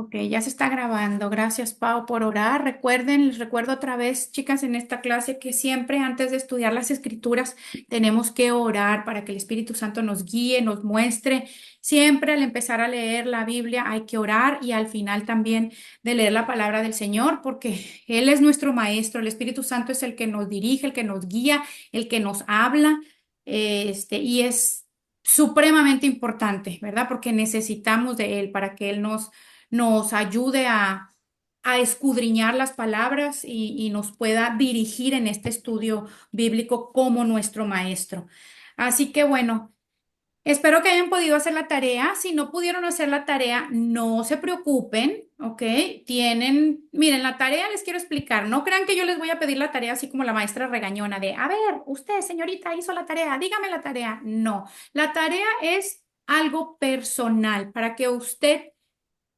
Ok, ya se está grabando. Gracias, Pau, por orar. Recuerden, les recuerdo otra vez, chicas, en esta clase que siempre antes de estudiar las escrituras tenemos que orar para que el Espíritu Santo nos guíe, nos muestre. Siempre al empezar a leer la Biblia hay que orar y al final también de leer la palabra del Señor, porque Él es nuestro maestro. El Espíritu Santo es el que nos dirige, el que nos guía, el que nos habla. Y es supremamente importante, ¿verdad? Porque necesitamos de Él para que Él nos ayude a escudriñar las palabras y nos pueda dirigir en este estudio bíblico como nuestro maestro. Así que bueno, espero que hayan podido hacer la tarea. Si no pudieron hacer la tarea, no se preocupen, ¿ok? Miren, la tarea les quiero explicar. No crean que yo les voy a pedir la tarea así como la maestra regañona de, a ver, usted, señorita, hizo la tarea, dígame la tarea. No, la tarea es algo personal para que usted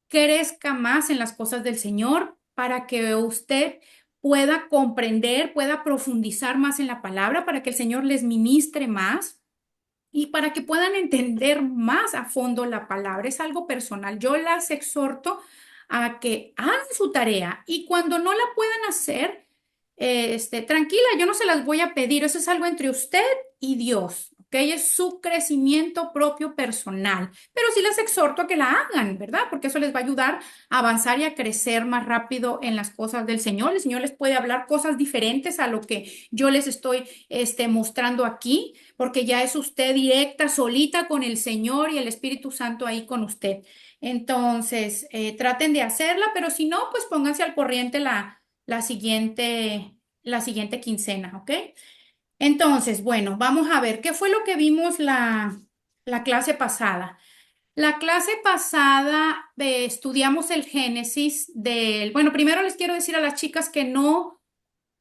crezca más en las cosas del Señor, para que usted pueda comprender, pueda profundizar más en la palabra, para que el Señor les ministre más y para que puedan entender más a fondo la palabra. Es algo personal. Yo las exhorto a que hagan su tarea y cuando no la puedan hacer, tranquila, yo no se las voy a pedir. Eso es algo entre usted y Dios, ¿ok? Es su crecimiento propio personal. Pero sí les exhorto a que la hagan, ¿verdad? Porque eso les va a ayudar a avanzar y a crecer más rápido en las cosas del Señor. El Señor les puede hablar cosas diferentes a lo que yo les estoy, mostrando aquí, porque ya es usted directa, solita con el Señor y el Espíritu Santo ahí con usted. Entonces, traten de hacerla, pero si no, pues pónganse al corriente la siguiente quincena, ¿ok? Entonces, bueno, vamos a ver, ¿qué fue lo que vimos la clase pasada? La clase pasada estudiamos el Génesis bueno, primero les quiero decir a las chicas que no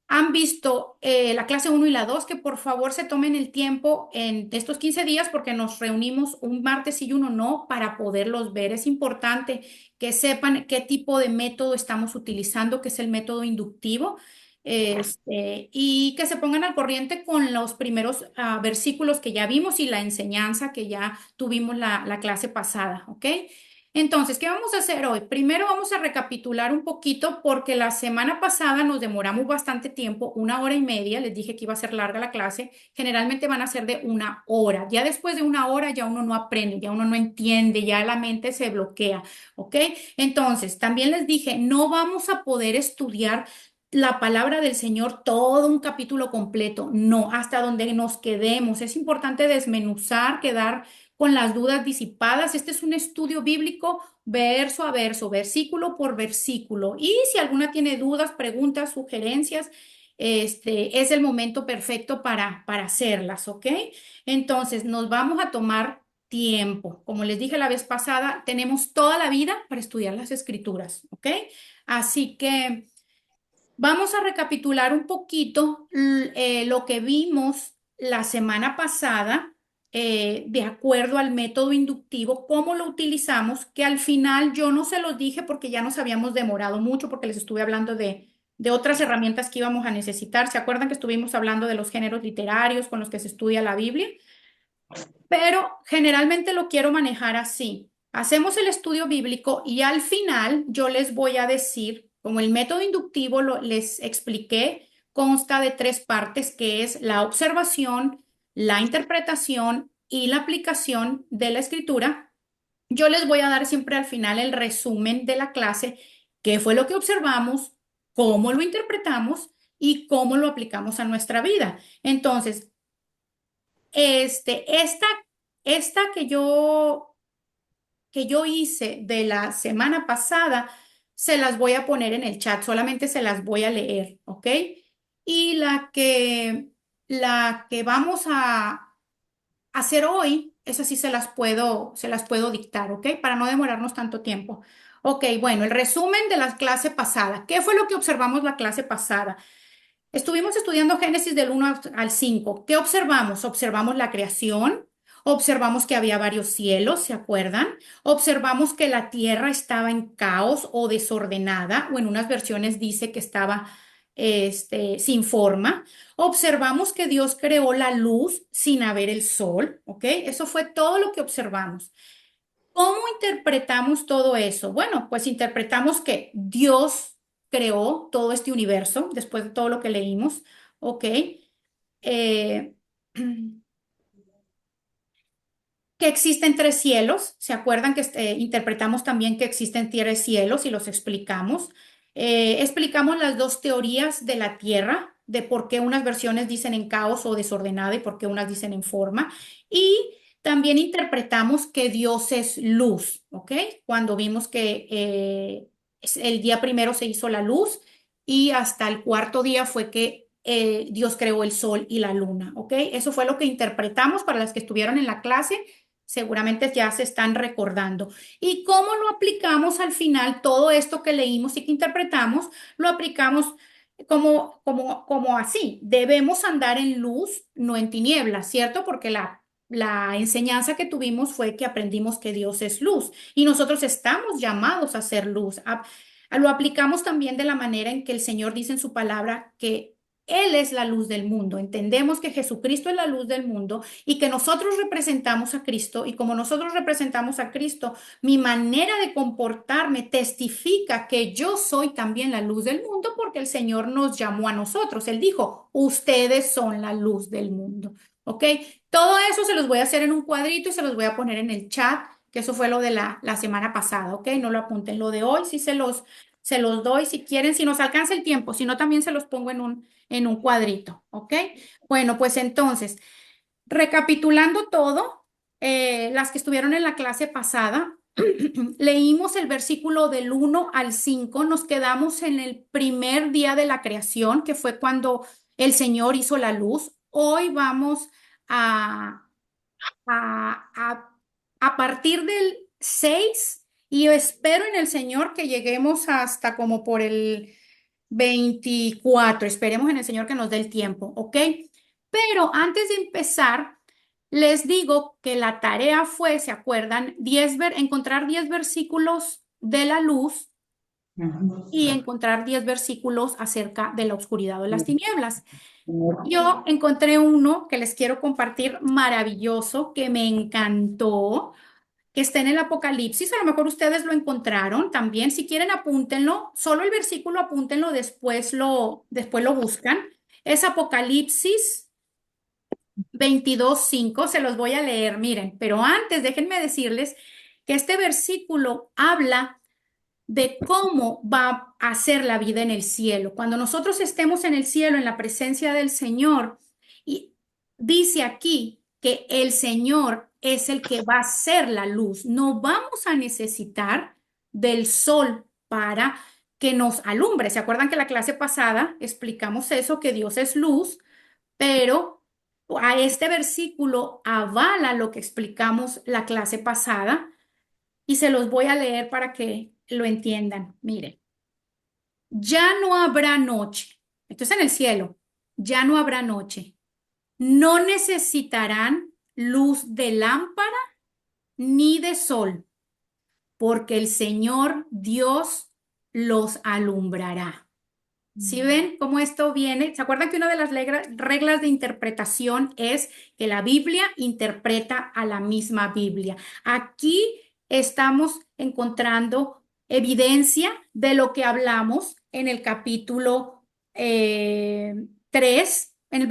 han visto la clase uno y la 2 que por favor se tomen el tiempo en estos 15 días porque nos reunimos un martes y uno no para poderlos ver. Es importante que sepan qué tipo de método estamos utilizando, que es el método inductivo, y que se pongan al corriente con los primeros versículos que ya vimos y la enseñanza que ya tuvimos la clase pasada, ¿ok? Entonces, ¿qué vamos a hacer hoy? Primero vamos a recapitular un poquito porque la semana pasada nos demoramos bastante tiempo, 1 hora y media. Les dije que iba a ser larga la clase. Generalmente van a ser de 1 hora. Ya después de 1 hora ya uno no aprende, ya uno no entiende, ya la mente se bloquea, ¿ok? Entonces, también les dije, no vamos a poder estudiar la palabra del Señor todo un capítulo completo, no, hasta donde nos quedemos. Es importante desmenuzar, quedar con las dudas disipadas. Este es un estudio bíblico verso a verso, versículo por versículo. Y si alguna tiene dudas, preguntas, sugerencias, es el momento perfecto para hacerlas, ¿ok? Entonces, nos vamos a tomar tiempo. Como les dije la vez pasada, tenemos toda la vida para estudiar las escrituras, ¿ok? Así que vamos a recapitular un poquito lo que vimos la semana pasada, de acuerdo al método inductivo, cómo lo utilizamos, que al final yo no se los dije porque ya nos habíamos demorado mucho, porque les estuve hablando de otras herramientas que íbamos a necesitar. ¿Se acuerdan que estuvimos hablando de los géneros literarios con los que se estudia la Biblia? Pero generalmente lo quiero manejar así. Hacemos el estudio bíblico y al final yo les voy a decir, como el método inductivo les expliqué, consta de tres partes, que es la observación, la interpretación y la aplicación de la escritura. Yo les voy a dar siempre al final el resumen de la clase, qué fue lo que observamos, cómo lo interpretamos y cómo lo aplicamos a nuestra vida. Entonces, esta que yo hice de la semana pasada, se las voy a poner en el chat, solamente se las voy a leer, ¿ok? Y la que vamos a hacer hoy, esas sí se las puedo dictar, ¿ok? Para no demorarnos tanto tiempo. Ok, bueno, el resumen de la clase pasada. ¿Qué fue lo que observamos la clase pasada? Estuvimos estudiando Génesis del 1 al 5. ¿Qué observamos? Observamos la creación, observamos que había varios cielos, ¿se acuerdan? Observamos que la tierra estaba en caos o desordenada, o en unas versiones dice que estaba sin forma. Observamos que Dios creó la luz sin haber el sol, ¿ok? Eso fue todo lo que observamos. ¿Cómo interpretamos todo eso? Bueno, pues interpretamos que Dios creó todo este universo después de todo lo que leímos, ¿ok? Eh, que existen tres cielos. ¿Se acuerdan que interpretamos también que existen tres cielos y los explicamos? Explicamos las dos teorías de la Tierra, de por qué unas versiones dicen en caos o desordenada y por qué unas dicen en forma. Y también interpretamos que Dios es luz, ¿ok? Cuando vimos que el día primero se hizo la luz y hasta el cuarto día fue que Dios creó el sol y la luna, ¿ok? Eso fue lo que interpretamos para las que estuvieron en la clase, seguramente ya se están recordando. ¿Y cómo lo aplicamos al final? Todo esto que leímos y que interpretamos, lo aplicamos como así. Debemos andar en luz, no en tinieblas, ¿cierto? Porque la enseñanza que tuvimos fue que aprendimos que Dios es luz y nosotros estamos llamados a ser luz. Lo aplicamos también de la manera en que el Señor dice en su palabra que Él es la luz del mundo. Entendemos que Jesucristo es la luz del mundo y que nosotros representamos a Cristo, y como nosotros representamos a Cristo, mi manera de comportarme testifica que yo soy también la luz del mundo porque el Señor nos llamó a nosotros. Él dijo, ustedes son la luz del mundo. ¿Ok? Todo eso se los voy a hacer en un cuadrito y se los voy a poner en el chat, que eso fue lo de la semana pasada. ¿Ok? No lo apunten. Lo de hoy sí se los doy si quieren, si nos alcanza el tiempo, si no también se los pongo en un cuadrito, ¿ok? Bueno, pues entonces, recapitulando todo, las que estuvieron en la clase pasada, leímos el versículo del 1 al 5, nos quedamos en el primer día de la creación, que fue cuando el Señor hizo la luz. Hoy vamos a, a, a, a partir del 6 y yo espero en el Señor que lleguemos hasta como por el 24. Esperemos en el Señor que nos dé el tiempo, ¿ok? Pero antes de empezar, les digo que la tarea fue, ¿se acuerdan? Encontrar 10 versículos de la luz y encontrar 10 versículos acerca de la oscuridad o de las tinieblas. Yo encontré uno que les quiero compartir maravilloso, que me encantó, que está en el Apocalipsis. A lo mejor ustedes lo encontraron también. Si quieren, apúntenlo. Solo el versículo, apúntenlo, después lo buscan. Es Apocalipsis 22:5. Se los voy a leer, miren. Pero antes, déjenme decirles que este versículo habla de cómo va a ser la vida en el cielo. Cuando nosotros estemos en el cielo, en la presencia del Señor, y dice aquí que el Señor es el que va a ser la luz. No vamos a necesitar del sol para que nos alumbre. ¿Se acuerdan que la clase pasada explicamos eso, que Dios es luz, pero a este versículo avala lo que explicamos la clase pasada? Y se los voy a leer para que lo entiendan. Miren, ya no habrá noche. Esto es en el cielo. Ya no habrá noche. No necesitarán luz de lámpara ni de sol, porque el Señor Dios los alumbrará. ¿Sí ven cómo esto viene? ¿Se acuerdan que una de las reglas de interpretación es que la Biblia interpreta a la misma Biblia? Aquí estamos encontrando evidencia de lo que hablamos en el capítulo 3, en el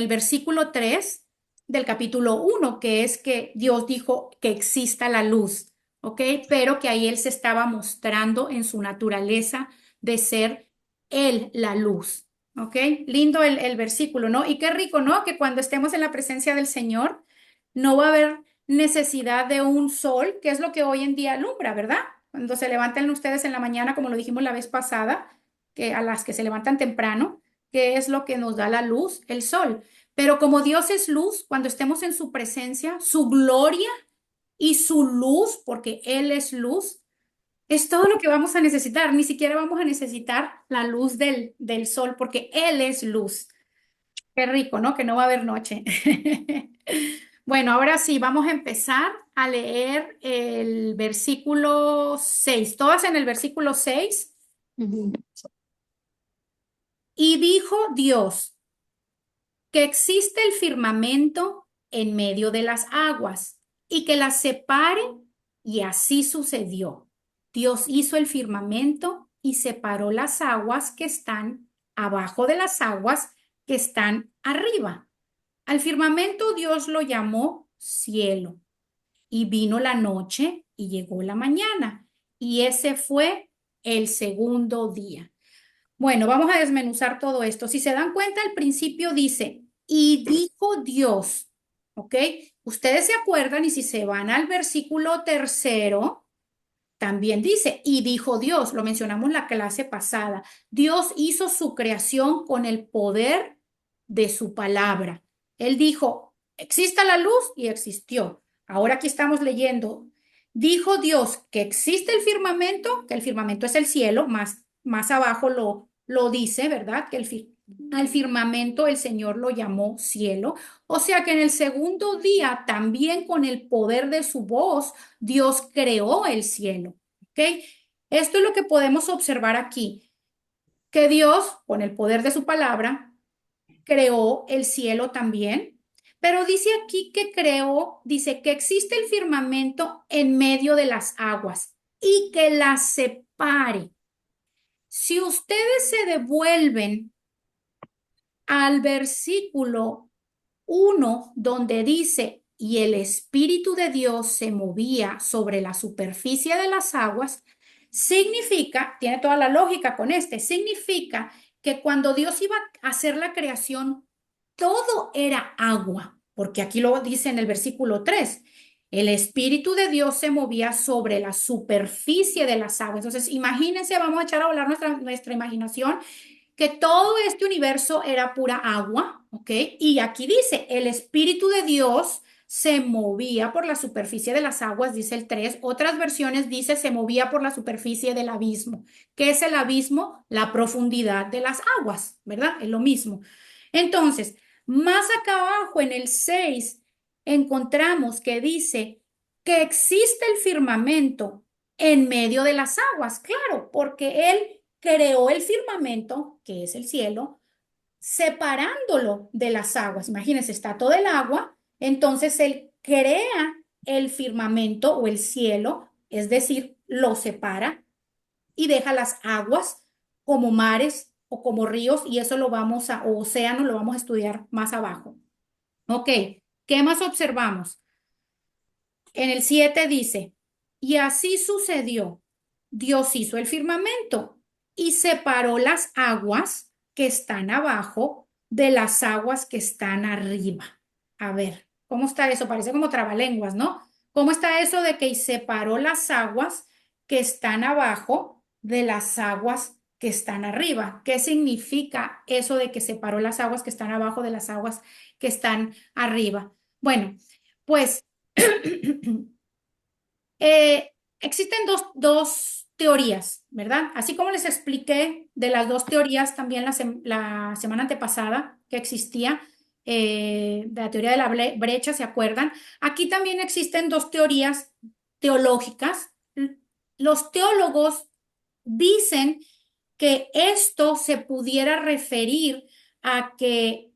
versículo 3 del capítulo 1, que es que Dios dijo que exista la luz, ¿ok? Pero que ahí Él se estaba mostrando en su naturaleza de ser Él la luz. ¿Ok? Lindo el versículo, ¿no? Y qué rico, ¿no? Que cuando estemos en la presencia del Señor, no va a haber necesidad de un sol, que es lo que hoy en día alumbra, ¿verdad? Cuando se levanten ustedes en la mañana, como lo dijimos la vez pasada, que a las que se levantan temprano, ¿qué es lo que nos da la luz? El sol. Pero como Dios es luz, cuando estemos en su presencia, su gloria y su luz, porque Él es luz, es todo lo que vamos a necesitar. Ni siquiera vamos a necesitar la luz del sol porque Él es luz. Qué rico, ¿no? Que no va a haber noche. Bueno, ahora sí, vamos a empezar a leer el versículo 6. Todas en el versículo 6. Ujú. Y dijo Dios que existe el firmamento en medio de las aguas y que las separe Y así sucedió. Dios hizo el firmamento y separó las aguas que están abajo de las aguas que están arriba. Al firmamento Dios lo llamó cielo. Y vino la noche y llegó la mañana. Y ese fue el segundo día. Bueno, vamos a desmenuzar todo esto. Si se dan cuenta, al principio dice, y dijo Dios, ¿ok? Ustedes se acuerdan y si se van al versículo tercero, también dice, y dijo Dios, lo mencionamos la clase pasada, Dios hizo su creación con el poder de su palabra. Él dijo, exista la luz y existió. Ahora aquí estamos leyendo, dijo Dios que existe el firmamento, que el firmamento es el cielo, más abajo lo dice, ¿verdad? Que al firmamento el Señor lo llamó cielo. O sea que en el segundo día, también con el poder de su voz, Dios creó el cielo. ¿Ok? Esto es lo que podemos observar aquí, que Dios, con el poder de su palabra, creó el cielo también, pero dice aquí que creó, dice que existe el firmamento en medio de las aguas y que las separe. Si ustedes se devuelven al versículo 1, donde dice, y el Espíritu de Dios se movía sobre la superficie de las aguas, significa, tiene toda la lógica con significa que cuando Dios iba a hacer la creación, todo era agua, porque aquí lo dice en el versículo 3. El Espíritu de Dios se movía sobre la superficie de las aguas. Entonces, imagínense, vamos a echar a volar nuestra imaginación que todo este universo era pura agua, ¿ok? Y aquí dice, el Espíritu de Dios se movía por la superficie de las aguas, dice el 3. Otras versiones dice se movía por la superficie del abismo. ¿Qué es el abismo? La profundidad de las aguas, ¿verdad? Es lo mismo. Entonces, más acá abajo en el 6 encontramos que dice que existe el firmamento en medio de las aguas, claro, porque él creó el firmamento, que es el cielo, separándolo de las aguas. Imagínense, está todo el agua, entonces él crea el firmamento o el cielo, es decir, lo separa y deja las aguas como mares o como ríos, y eso lo vamos o océanos, lo vamos a estudiar más abajo. Ok, ¿qué más observamos? En el 7 dice, y así sucedió. Dios hizo el firmamento y separó las aguas que están abajo de las aguas que están arriba. A ver, ¿cómo está eso? Parece como trabalenguas, ¿no? ¿Cómo está eso de que separó las aguas que están abajo de las aguas que están arriba? ¿Qué significa eso de que separó las aguas que están abajo de las aguas que están arriba? Bueno, pues existen dos teorías, ¿verdad? Así como les expliqué de las dos teorías también la semana antepasada que existía, de la teoría de la brecha, ¿se acuerdan? Aquí también existen dos teorías teológicas. Los teólogos dicen que esto se pudiera referir a que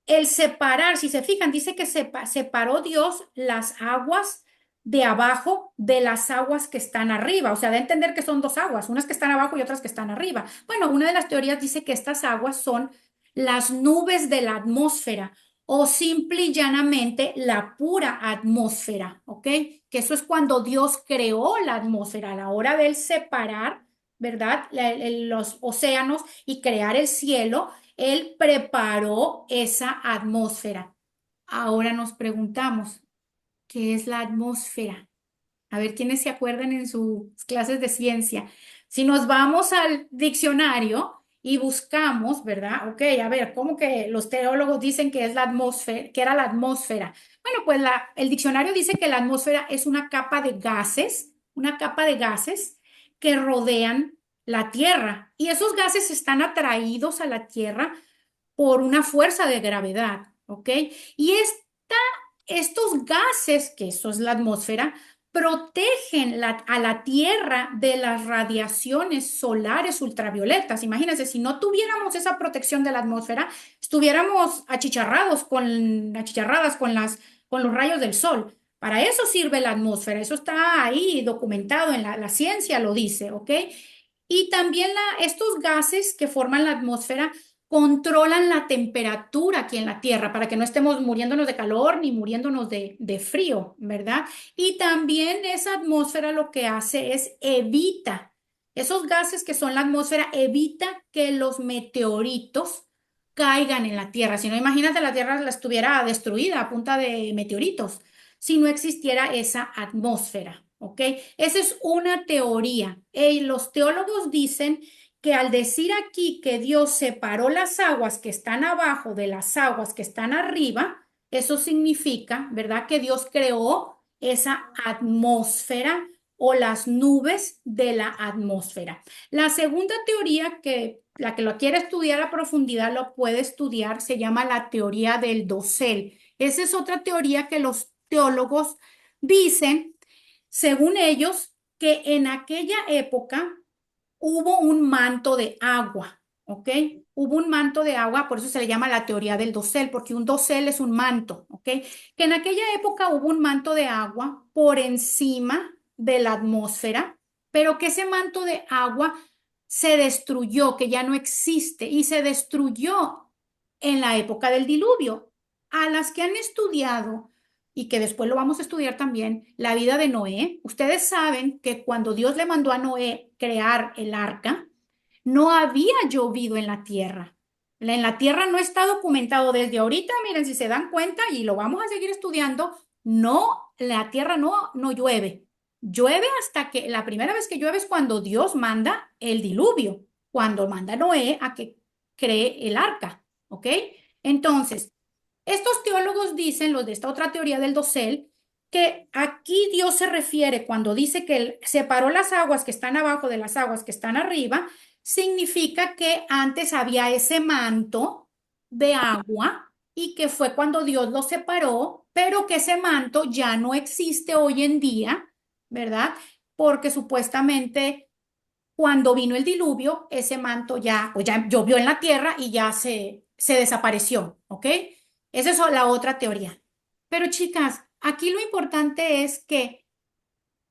el separar, si se fijan, dice que separó Dios las aguas de abajo de las aguas que están arriba. O sea, de entender que son dos aguas, unas que están abajo y otras que están arriba. Bueno, una de las teorías dice que estas aguas son las nubes de la atmósfera o simple y llanamente la pura atmósfera, ¿ok? Que eso es cuando Dios creó la atmósfera a la hora de él separar, ¿verdad? Los océanos y crear el cielo. Él preparó esa atmósfera. Ahora nos preguntamos, ¿qué es la atmósfera? A ver, ¿quiénes se acuerdan en sus clases de ciencia? Si nos vamos al diccionario y buscamos, ¿verdad? Ok, a ver, ¿cómo que los teólogos dicen que es la atmósfera, que era la atmósfera? Bueno, pues el diccionario dice que la atmósfera es una capa de gases que rodean la Tierra. Y esos gases están atraídos a la Tierra por una fuerza de gravedad, ¿ok? Y estos gases, que eso es la atmósfera, protegen a la Tierra de las radiaciones solares ultravioletas. Imagínense, si no tuviéramos esa protección de la atmósfera, estuviéramos achicharradas con los rayos del sol. Para eso sirve la atmósfera, eso está ahí documentado en la ciencia, lo dice, ¿ok? Y también estos gases que forman la atmósfera controlan la temperatura aquí en la Tierra para que no estemos muriéndonos de calor ni muriéndonos de frío, ¿verdad? Y también esa atmósfera lo que hace es evita, esos gases que son la atmósfera, evita que los meteoritos caigan en la Tierra. Si no, imagínate la Tierra la estuviera destruida a punta de meteoritos si no existiera esa atmósfera, ¿ok? Esa es una teoría. Los teólogos dicen que al decir aquí que Dios separó las aguas que están abajo de las aguas que están arriba, eso significa, ¿verdad? Que Dios creó esa atmósfera o las nubes de la atmósfera. La segunda teoría que la que lo quiere estudiar a profundidad lo puede estudiar, se llama la teoría del dosel. Esa es otra teoría que los teólogos dicen, según ellos, que en aquella época hubo un manto de agua, ¿ok? Hubo un manto de agua, por eso se le llama la teoría del dosel, porque un dosel es un manto, ¿ok? Que en aquella época hubo un manto de agua por encima de la atmósfera, pero que ese manto de agua se destruyó, que ya no existe, y se destruyó en la época del diluvio. A las que han estudiado y que después lo vamos a estudiar también, la vida de Noé. Ustedes saben que cuando Dios le mandó a Noé crear el arca, no había llovido en la tierra. En la tierra no está documentado desde ahorita, miren, si se dan cuenta, y lo vamos a seguir estudiando, no, la tierra no llueve. Llueve hasta que la primera vez que llueve es cuando Dios manda el diluvio, cuando manda a Noé a que cree el arca, ¿ok? Entonces, estos teólogos dicen, los de esta otra teoría del dosel, que aquí Dios se refiere cuando dice que él separó las aguas que están abajo de las aguas que están arriba, significa que antes había ese manto de agua y que fue cuando Dios lo separó, pero que ese manto ya no existe hoy en día, ¿verdad? Porque supuestamente cuando vino el diluvio, ese manto ya, pues ya llovió en la tierra y ya se desapareció, ¿ok? Esa es la otra teoría. Pero chicas, aquí lo importante es que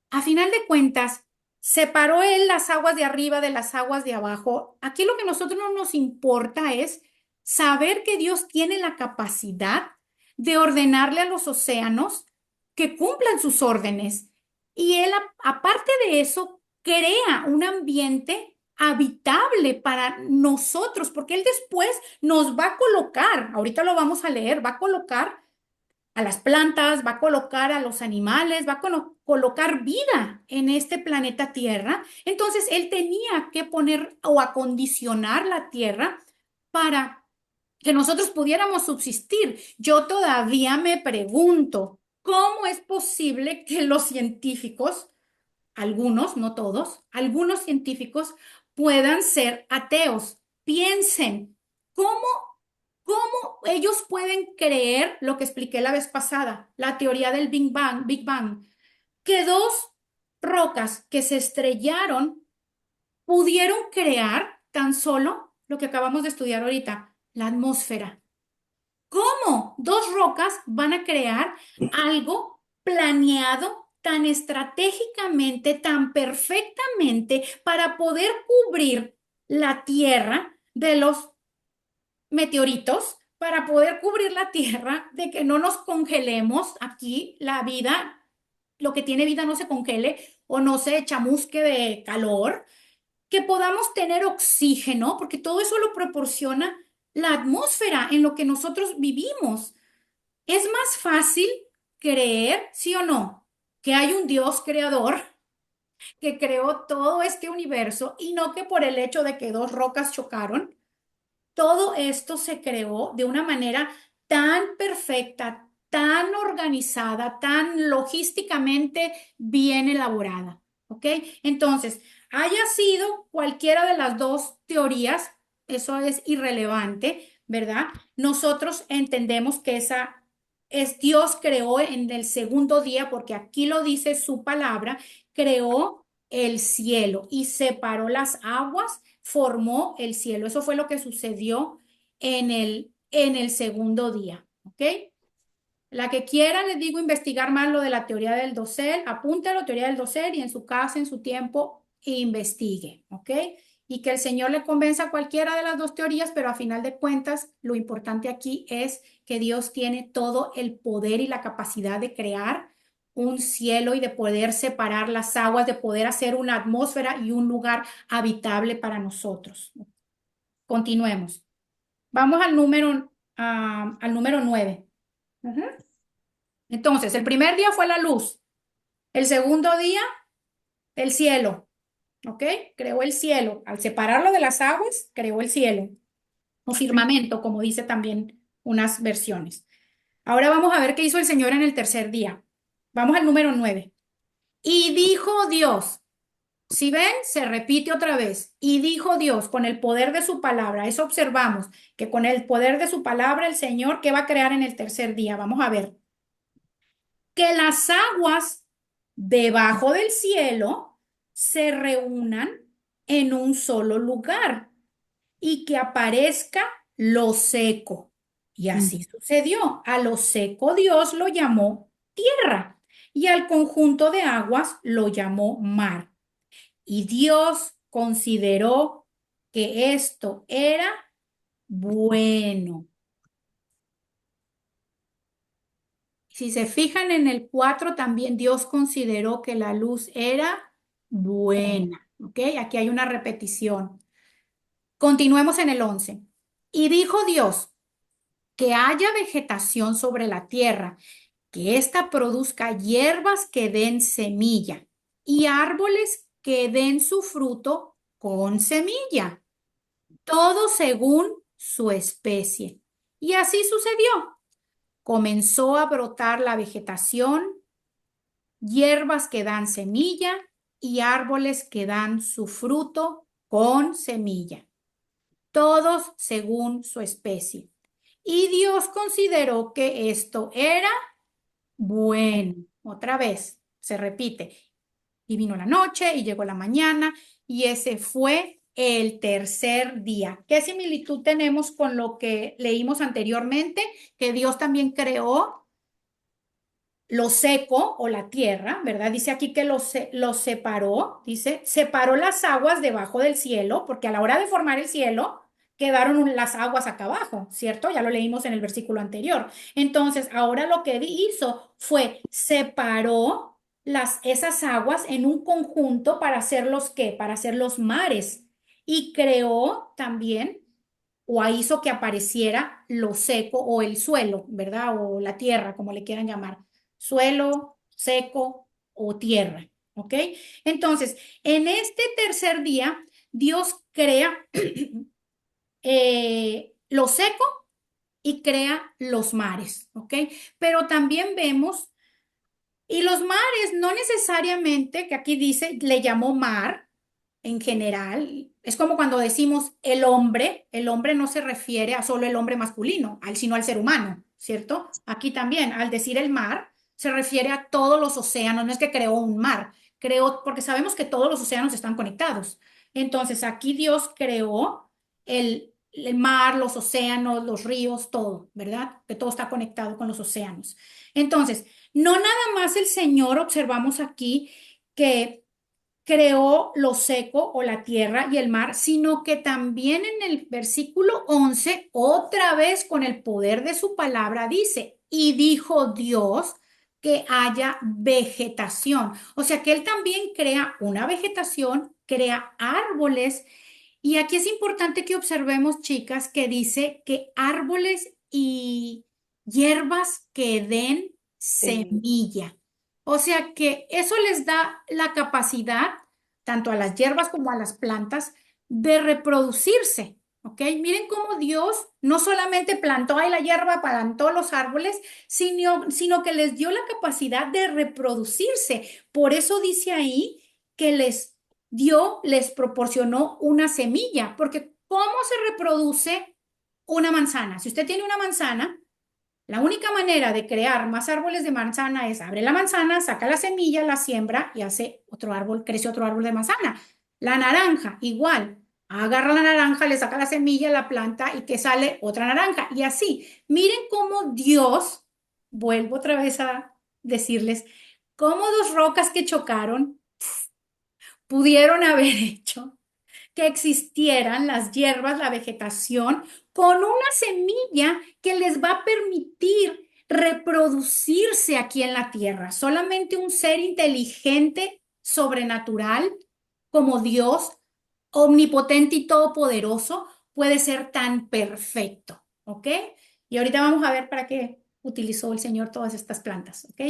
a final de cuentas, separó él las aguas de arriba de las aguas de abajo. Aquí lo que a nosotros no nos importa es saber que Dios tiene la capacidad de ordenarle a los océanos que cumplan sus órdenes. Y él, aparte de eso, crea un ambiente habitable para nosotros, porque él después nos va a colocar, ahorita lo vamos a leer, va a colocar a las plantas, va a colocar a los animales, va a colocar vida en este planeta Tierra. Entonces, él tenía que poner o acondicionar la Tierra para que nosotros pudiéramos subsistir. Yo todavía me pregunto, ¿cómo es posible que los científicos, algunos, no todos, algunos científicos puedan ser ateos? Piensen, ¿cómo ¿cómo ellos pueden creer lo que expliqué la vez pasada, la teoría del Big Bang, que dos rocas que se estrellaron pudieron crear tan solo lo que acabamos de estudiar ahorita, la atmósfera? ¿Cómo dos rocas van a crear algo planeado tan estratégicamente, tan perfectamente para poder cubrir la Tierra de los meteoritos para poder cubrir la Tierra, de que no nos congelemos aquí, la vida, lo que tiene vida no se congele o no se chamusque de calor, que podamos tener oxígeno, porque todo eso lo proporciona la atmósfera en lo que nosotros vivimos. Es más fácil creer, sí o no, que hay un Dios creador que creó todo este universo y no que por el hecho de que dos rocas chocaron, todo esto se creó de una manera tan perfecta, tan organizada, tan logísticamente bien elaborada. ¿Ok? Entonces, haya sido cualquiera de las dos teorías, eso es irrelevante, ¿verdad? Nosotros entendemos que esa es Dios creó en el segundo día, porque aquí lo dice su palabra, creó el cielo y separó las aguas, formó el cielo. Eso fue lo que sucedió en el segundo día. ¿Ok? La que quiera, les digo, investigar más lo de la teoría del dosel, apunte a la teoría del dosel y en su casa, en su tiempo, investigue, ¿ok? Y que el Señor le convenza a cualquiera de las dos teorías, pero a final de cuentas, lo importante aquí es que Dios tiene todo el poder y la capacidad de crear un cielo y de poder separar las aguas, de poder hacer una atmósfera y un lugar habitable para nosotros. Continuemos. Vamos al número 9. Ujú. Entonces, el primer día fue la luz, el segundo día, el cielo, ¿ok? Creó el cielo. Al separarlo de las aguas, creó el cielo, o firmamento, como dice también unas versiones. Ahora vamos a ver qué hizo el Señor en el tercer día. Vamos al número 9. Y dijo Dios, si ven, se repite otra vez. Y dijo Dios con el poder de su palabra. Eso observamos, que con el poder de su palabra el Señor, ¿qué va a crear en el tercer día? Vamos a ver. Que las aguas debajo del cielo se reúnan en un solo lugar y que aparezca lo seco. Y así sucedió. A lo seco Dios lo llamó tierra y al conjunto de aguas lo llamó mar. Y Dios consideró que esto era bueno. Si se fijan en el 4 también Dios consideró que la luz era buena. ¿Ok? Aquí hay una repetición. Continuemos en el 11. Y dijo Dios, que haya vegetación sobre la tierra, que ésta produzca hierbas que den semilla y árboles que den su fruto con semilla, todo según su especie. Y así sucedió. Comenzó a brotar la vegetación, hierbas que dan semilla y árboles que dan su fruto con semilla, todos según su especie. Y Dios consideró que esto era bueno. Otra vez, se repite. Y vino la noche y llegó la mañana y ese fue el tercer día. ¿Qué similitud tenemos con lo que leímos anteriormente? Que Dios también creó lo seco o la tierra, ¿verdad? Dice aquí que lo separó, dice, separó las aguas debajo del cielo, porque a la hora de formar el cielo quedaron las aguas acá abajo, ¿cierto? Ya lo leímos en el versículo anterior. Entonces, ahora lo que hizo fue separó esas aguas en un conjunto para hacer los qué, para hacer los mares. Y creó también o hizo que apareciera lo seco o el suelo, ¿verdad? O la tierra, como le quieran llamar, suelo, seco o tierra, ¿ok? Entonces, en este tercer día, Dios crea lo seco y crea los mares, ¿ok? Pero también vemos, y los mares no necesariamente, que aquí dice, le llamó mar en general, es como cuando decimos el hombre no se refiere a solo el hombre masculino, sino al ser humano, ¿cierto? Aquí también, al decir el mar, se refiere a todos los océanos, no es que creó un mar, creó, porque sabemos que todos los océanos están conectados. Entonces, aquí Dios creó el mar, los océanos, los ríos, todo, ¿verdad? Que todo está conectado con los océanos. Entonces, no nada más el Señor observamos aquí que creó lo seco o la tierra y el mar, sino que también en el versículo 11, otra vez con el poder de su palabra, dice, y dijo Dios que haya vegetación. O sea que Él también crea una vegetación, crea árboles. Y aquí es importante que observemos, chicas, que dice que árboles y hierbas que den Sí, semilla. O sea que eso les da la capacidad, tanto a las hierbas como a las plantas, de reproducirse. ¿Ok? Miren cómo Dios no solamente plantó ahí la hierba, plantó los árboles, sino que les dio la capacidad de reproducirse. Por eso dice ahí que les proporcionó una semilla, porque ¿cómo se reproduce una manzana? Si usted tiene una manzana, la única manera de crear más árboles de manzana es abre la manzana, saca la semilla, la siembra y hace otro árbol, crece otro árbol de manzana. La naranja, igual. Agarra la naranja, le saca la semilla, la planta y que sale otra naranja. Y así. Miren cómo Dios vuelvo otra vez a decirles cómo dos rocas que chocaron pudieron haber hecho que existieran las hierbas, la vegetación, con una semilla que les va a permitir reproducirse aquí en la tierra. Solamente un ser inteligente, sobrenatural, como Dios, omnipotente y todopoderoso, puede ser tan perfecto, ¿ok? Y ahorita vamos a ver para qué utilizó el Señor todas estas plantas, ¿ok?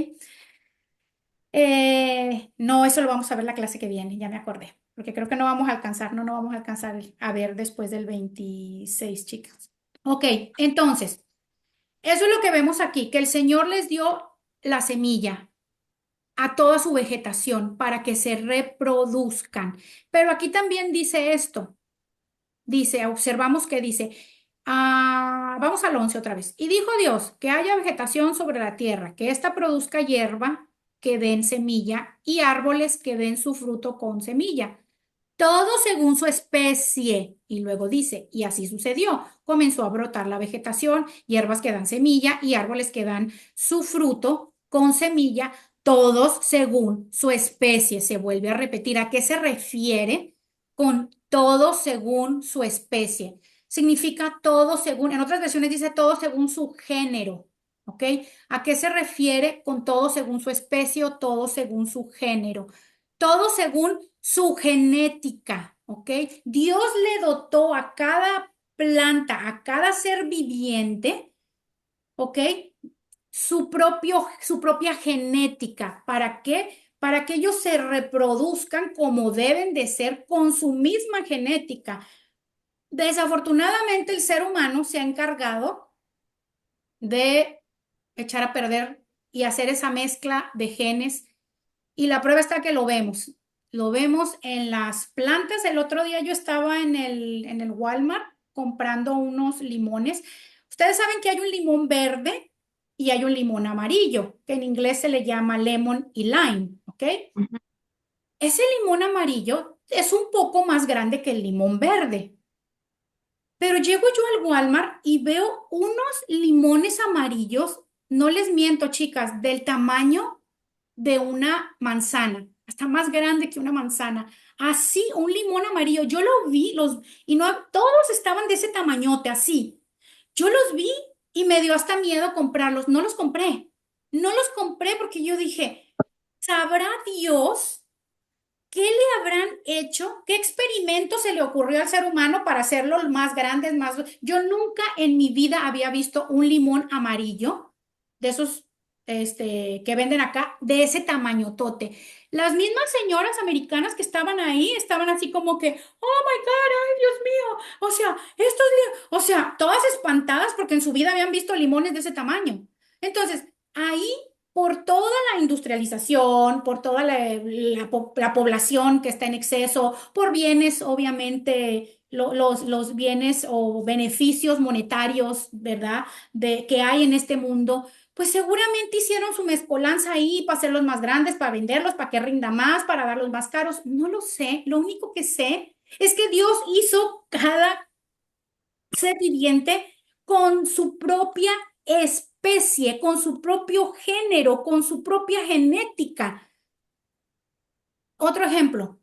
No, eso lo vamos a ver la clase que viene, ya me acordé, porque creo que no vamos a alcanzar, no vamos a alcanzar a ver después del 26, chicas. Ok, entonces, eso es lo que vemos aquí, que el Señor les dio la semilla a toda su vegetación para que se reproduzcan. Pero aquí también dice esto, dice, observamos que dice, vamos al 11 otra vez. Y dijo Dios que haya vegetación sobre la tierra, que ésta produzca hierba que den semilla y árboles que den su fruto con semilla. Todo según su especie. Y luego dice, y así sucedió. Comenzó a brotar la vegetación, hierbas que dan semilla y árboles que dan su fruto con semilla, todos según su especie. Se vuelve a repetir. ¿A qué se refiere con todo según su especie? Significa todo según, en otras versiones dice todo según su género. ¿Ok? ¿A qué se refiere con todo según su especie o todo según su género? Todo según su genética, ¿ok? Dios le dotó a cada planta, a cada ser viviente, ¿ok? Su propia genética. ¿Para qué? Para que ellos se reproduzcan como deben de ser con su misma genética. Desafortunadamente, el ser humano se ha encargado de echar a perder y hacer esa mezcla de genes. Y la prueba está que lo vemos. Lo vemos en las plantas. El otro día yo estaba en el Walmart comprando unos limones. Ustedes saben que hay un limón verde y hay un limón amarillo, que en inglés se le llama lemon y lime, ¿ok? Ujú. Ese limón amarillo es un poco más grande que el limón verde. Pero llego yo al Walmart y veo unos limones amarillos, no les miento, chicas, del tamaño de una manzana, hasta más grande que una manzana. Así, un limón amarillo. Yo lo vi, y no, todos estaban de ese tamañote, así. Yo los vi y me dio hasta miedo comprarlos. No los compré. No los compré porque yo dije, ¿sabrá Dios? ¿Qué le habrán hecho? ¿Qué experimento se le ocurrió al ser humano para hacerlos más grandes, más... Yo nunca en mi vida había visto un limón amarillo de esos que venden acá, de ese tamaño tote. Las mismas señoras americanas que estaban ahí estaban así como que, oh my God, ay Dios mío, o sea, o sea, todas espantadas porque en su vida habían visto limones de ese tamaño. Entonces, ahí por toda la industrialización, por toda la población que está en exceso, por bienes, obviamente, los bienes o beneficios monetarios, ¿verdad? Que hay en este mundo, pues seguramente hicieron su mezcolanza ahí para hacerlos más grandes, para venderlos, para que rinda más, para darlos más caros. No lo sé. Lo único que sé es que Dios hizo cada ser viviente con su propia especie, con su propio género, con su propia genética. Otro ejemplo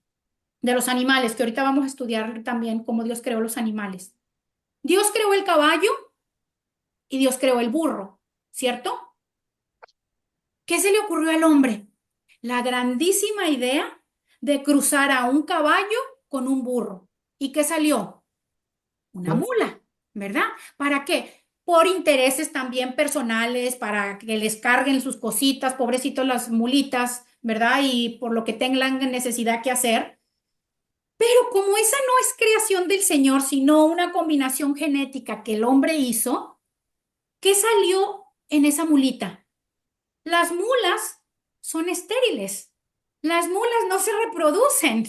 de los animales, que ahorita vamos a estudiar también cómo Dios creó los animales. Dios creó el caballo y Dios creó el burro, ¿cierto? ¿Qué se le ocurrió al hombre? La grandísima idea de cruzar a un caballo con un burro. ¿Y qué salió? Una mula, ¿verdad? ¿Para qué? Por intereses también personales, para que les carguen sus cositas, pobrecitos las mulitas, ¿verdad? Y por lo que tengan necesidad que hacer. Pero como esa no es creación del Señor, sino una combinación genética que el hombre hizo, ¿qué salió en esa mulita? Las mulas son estériles. Las mulas no se reproducen.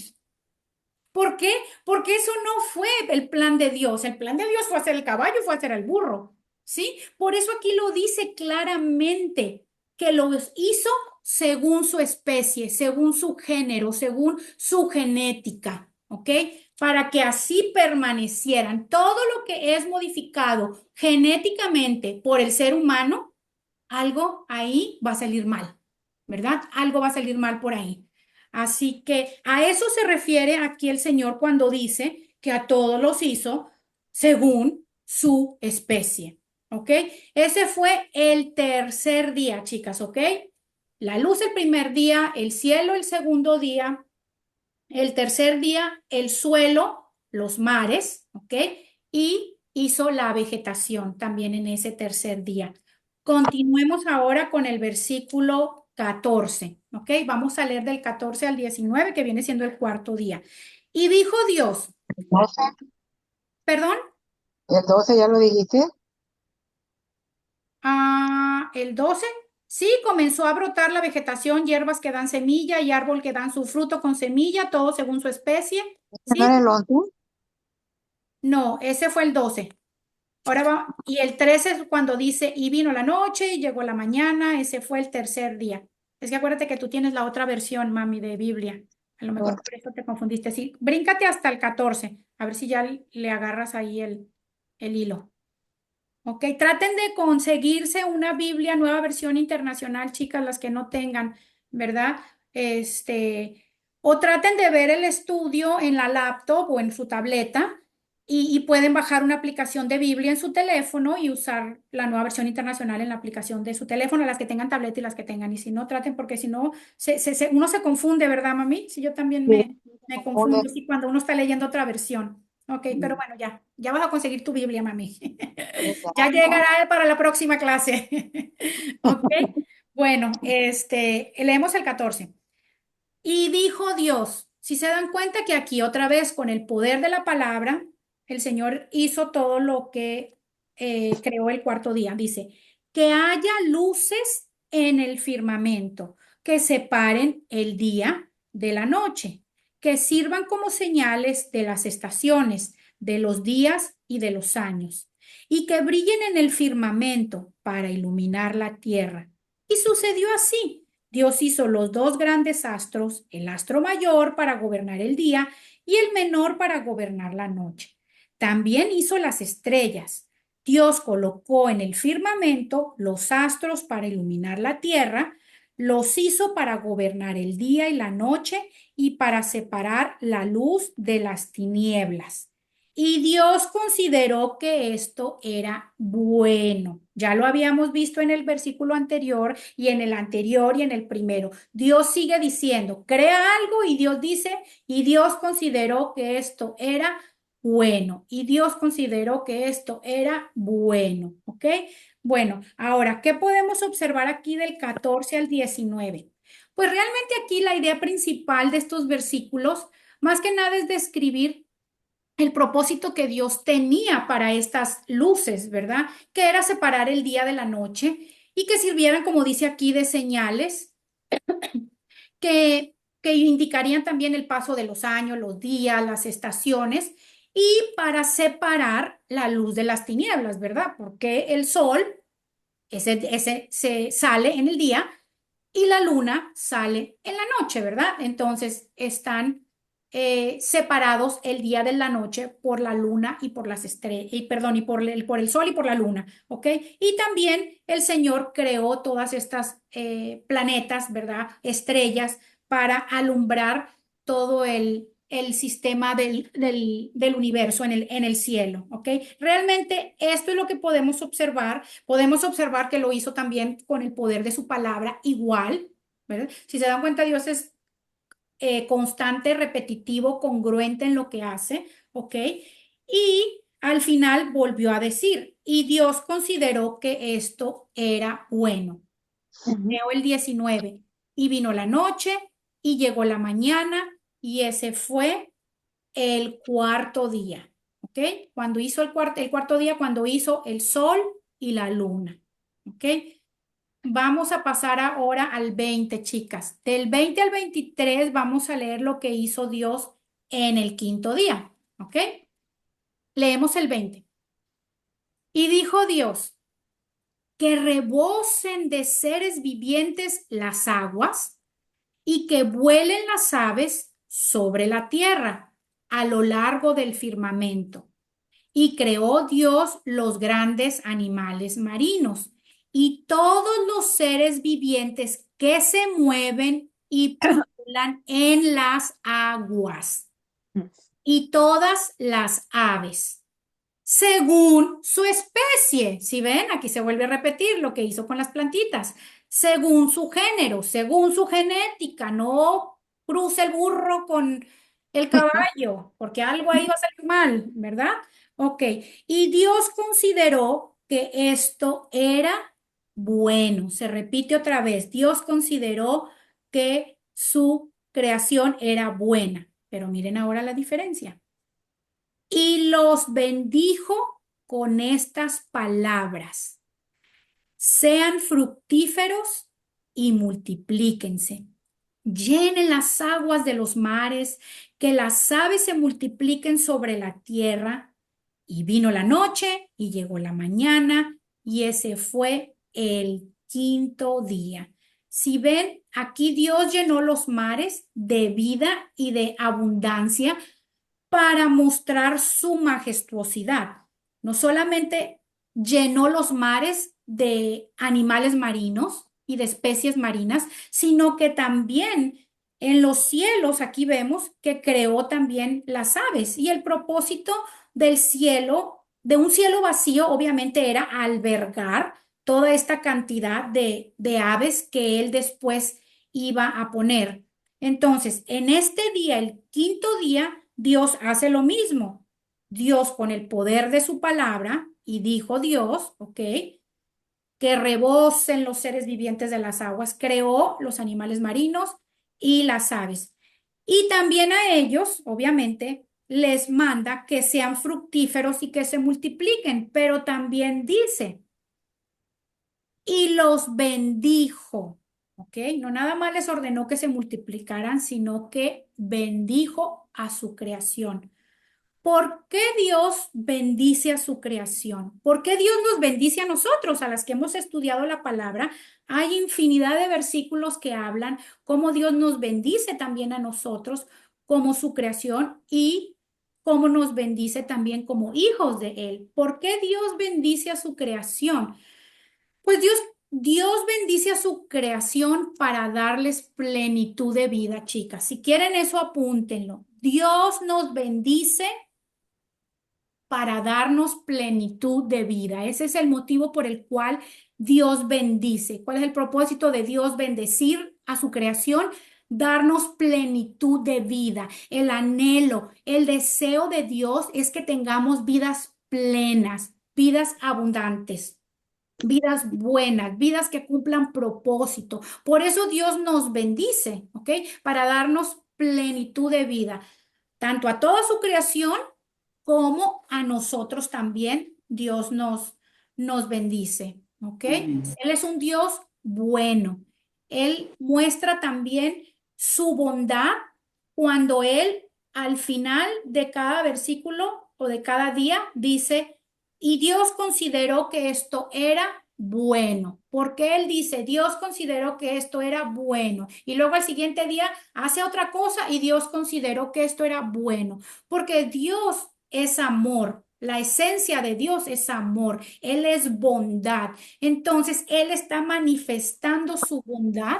¿Por qué? Porque eso no fue el plan de Dios. El plan de Dios fue hacer el caballo, fue hacer el burro. ¿Sí? Por eso aquí lo dice claramente, que los hizo según su especie, según su género, según su genética. ¿Ok? Para que así permanecieran. Todo lo que es modificado genéticamente por el ser humano algo ahí va a salir mal, ¿verdad? Algo va a salir mal por ahí. Así que a eso se refiere aquí el Señor cuando dice que a todos los hizo según su especie, ¿ok? Ese fue el tercer día, chicas, ¿ok? La luz el primer día, el cielo el segundo día, el tercer día el suelo, los mares, ¿ok? Y hizo la vegetación también en ese tercer día. Continuemos ahora con el versículo 14, ¿ok? Vamos a leer del 14 al 19, que viene siendo el cuarto día. Y dijo Dios, ¿El 12? perdón, ¿El 12 ya lo dijiste? el 12, sí, comenzó a brotar la vegetación, hierbas que dan semilla y árbol que dan su fruto con semilla, todo según su especie, ¿No era ¿sí? el 11? No, ese fue el 12. Ahora va, y el 13 es cuando dice, y vino la noche y llegó la mañana, ese fue el tercer día. Es que acuérdate que tú tienes la otra versión, mami, de Biblia. A lo mejor por eso te confundiste. Sí, bríncate hasta el 14, a ver si ya le agarras ahí el hilo. Ok, traten de conseguirse una Biblia, nueva versión internacional, chicas, las que no tengan, ¿verdad? O traten de ver el estudio en la laptop o en su tableta y pueden bajar una aplicación de Biblia en su teléfono y usar la nueva versión internacional en la aplicación de su teléfono, las que tengan tableta y las que tengan. Y si no, traten, porque si no, uno se confunde, ¿verdad, mami? Si yo también Sí, me confunde. confundo, sí, cuando uno está leyendo otra versión. Ok, pero bueno, ya vas a conseguir tu Biblia, mami. Ya llegará para la próxima clase. Ok. Bueno, leemos el 14. Y dijo Dios, si se dan cuenta que aquí otra vez con el poder de la palabra, el Señor hizo todo lo que creó el cuarto día. Dice, que haya luces en el firmamento que separen el día de la noche, que sirvan como señales de las estaciones, de los días y de los años, y que brillen en el firmamento para iluminar la tierra. Y sucedió así. Dios hizo los dos grandes astros, el astro mayor para gobernar el día y el menor para gobernar la noche. También hizo las estrellas. Dios colocó en el firmamento los astros para iluminar la tierra, los hizo para gobernar el día y la noche y para separar la luz de las tinieblas. Y Dios consideró que esto era bueno. Ya lo habíamos visto en el versículo anterior y en el anterior y en el primero. Dios sigue diciendo, crea algo y Dios dice, y Dios consideró que esto era bueno. Y Dios consideró que esto era bueno. ¿Ok? Bueno, ahora, ¿qué podemos observar aquí del 14 al 19? Pues realmente aquí la idea principal de estos versículos, más que nada es describir el propósito que Dios tenía para estas luces, ¿verdad? Que era separar el día de la noche y que sirvieran, como dice aquí, de señales que indicarían también el paso de los años, los días, las estaciones y para separar la luz de las tinieblas, ¿verdad? Porque el sol, ese se sale en el día y la luna sale en la noche, ¿verdad? Entonces están separados el día de la noche por la luna y por las estrellas, y perdón, y por el sol y por la luna, ¿ok? Y también el Señor creó todas estas planetas, ¿verdad? Estrellas para alumbrar todo el sistema del universo en el cielo, ¿ok? Realmente esto es lo que podemos observar. Podemos observar que lo hizo también con el poder de su palabra igual, ¿verdad? Si se dan cuenta, Dios es constante, repetitivo, congruente en lo que hace, ¿ok? Y al final volvió a decir, y Dios consideró que esto era bueno. Ujú. Leo el 19, y vino la noche y llegó la mañana y ese fue el cuarto día, ¿ok? Cuando hizo el cuarto día, cuando hizo el sol y la luna, ¿ok? Vamos a pasar ahora al 20, chicas. Del 20 al 23 vamos a leer lo que hizo Dios en el quinto día, ¿ok? Leemos el 20. Y dijo Dios, que rebosen de seres vivientes las aguas y que vuelen las aves sobre la tierra a lo largo del firmamento. Y creó Dios los grandes animales marinos y todos los seres vivientes que se mueven y pululan en las aguas, y todas las aves según su especie. Si ven, aquí se vuelve a repetir lo que hizo con las plantitas. Según su género, según su genética, no cruce el burro con el caballo, porque algo ahí va a salir mal, ¿verdad? Ok. Y Dios consideró que esto era bueno. Se repite otra vez. Dios consideró que su creación era buena. Pero miren ahora la diferencia y los bendijo con estas palabras: sean fructíferos y multiplíquense. Llenen las aguas de los mares, que las aves se multipliquen sobre la tierra. Y vino la noche y llegó la mañana y ese fue el quinto día. Si ven, aquí Dios llenó los mares de vida y de abundancia para mostrar su majestuosidad. No solamente llenó los mares de animales marinos y de especies marinas, sino que también en los cielos, aquí vemos que creó también las aves. Y el propósito del cielo, de un cielo vacío, obviamente era albergar toda esta cantidad de aves que él después iba a poner. Entonces, en este día, el quinto día, Dios hace lo mismo. Dios con el poder de su palabra, y dijo Dios, ¿ok? Que rebosen los seres vivientes de las aguas, creó los animales marinos y las aves. Y también a ellos, obviamente, les manda que sean fructíferos y que se multipliquen, pero también dice, y los bendijo, ¿ok? No nada más les ordenó que se multiplicaran, sino que bendijo a su creación. ¿Por qué Dios bendice a su creación? ¿Por qué Dios nos bendice a nosotros, a las que hemos estudiado la palabra? Hay infinidad de versículos que hablan cómo Dios nos bendice también a nosotros como su creación y cómo nos bendice también como hijos de Él. ¿Por qué Dios bendice a su creación? Pues Dios bendice a su creación para darles plenitud de vida, chicas. Si quieren eso, apúntenlo. Dios nos bendice para darnos plenitud de vida. Ese es el motivo por el cual Dios bendice. ¿Cuál es el propósito de Dios bendecir a su creación? Darnos plenitud de vida. El anhelo, el deseo de Dios es que tengamos vidas plenas, vidas abundantes. Vidas buenas, vidas que cumplan propósito. Por eso Dios nos bendice, ¿ok? Para darnos plenitud de vida, tanto a toda su creación como a nosotros también. Dios nos bendice, ¿ok? Él es un Dios bueno. Él muestra también su bondad cuando Él al final de cada versículo o de cada día dice, y Dios consideró que esto era bueno, porque Él dice, Dios consideró que esto era bueno, y luego al siguiente día hace otra cosa y Dios consideró que esto era bueno, porque Dios es amor. La esencia de Dios es amor, Él es bondad. Entonces, Él está manifestando su bondad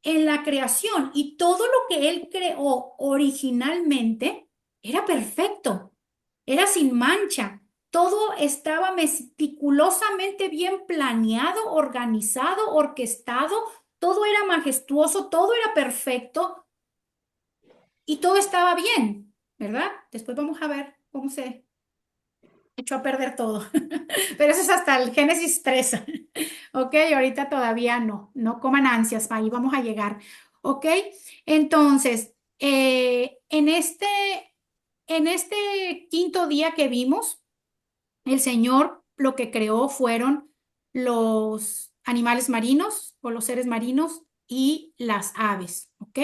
en la creación y todo lo que Él creó originalmente era perfecto, era sin mancha. Todo estaba meticulosamente bien planeado, organizado, orquestado, todo era majestuoso, todo era perfecto y todo estaba bien, ¿verdad? Después vamos a ver cómo se echó a perder todo. Pero eso es hasta el Génesis 3. Ok, ahorita todavía no, no coman ansias, ahí vamos a llegar. Ok, entonces, en este quinto día que vimos, el Señor lo que creó fueron los animales marinos o los seres marinos y las aves. Ok,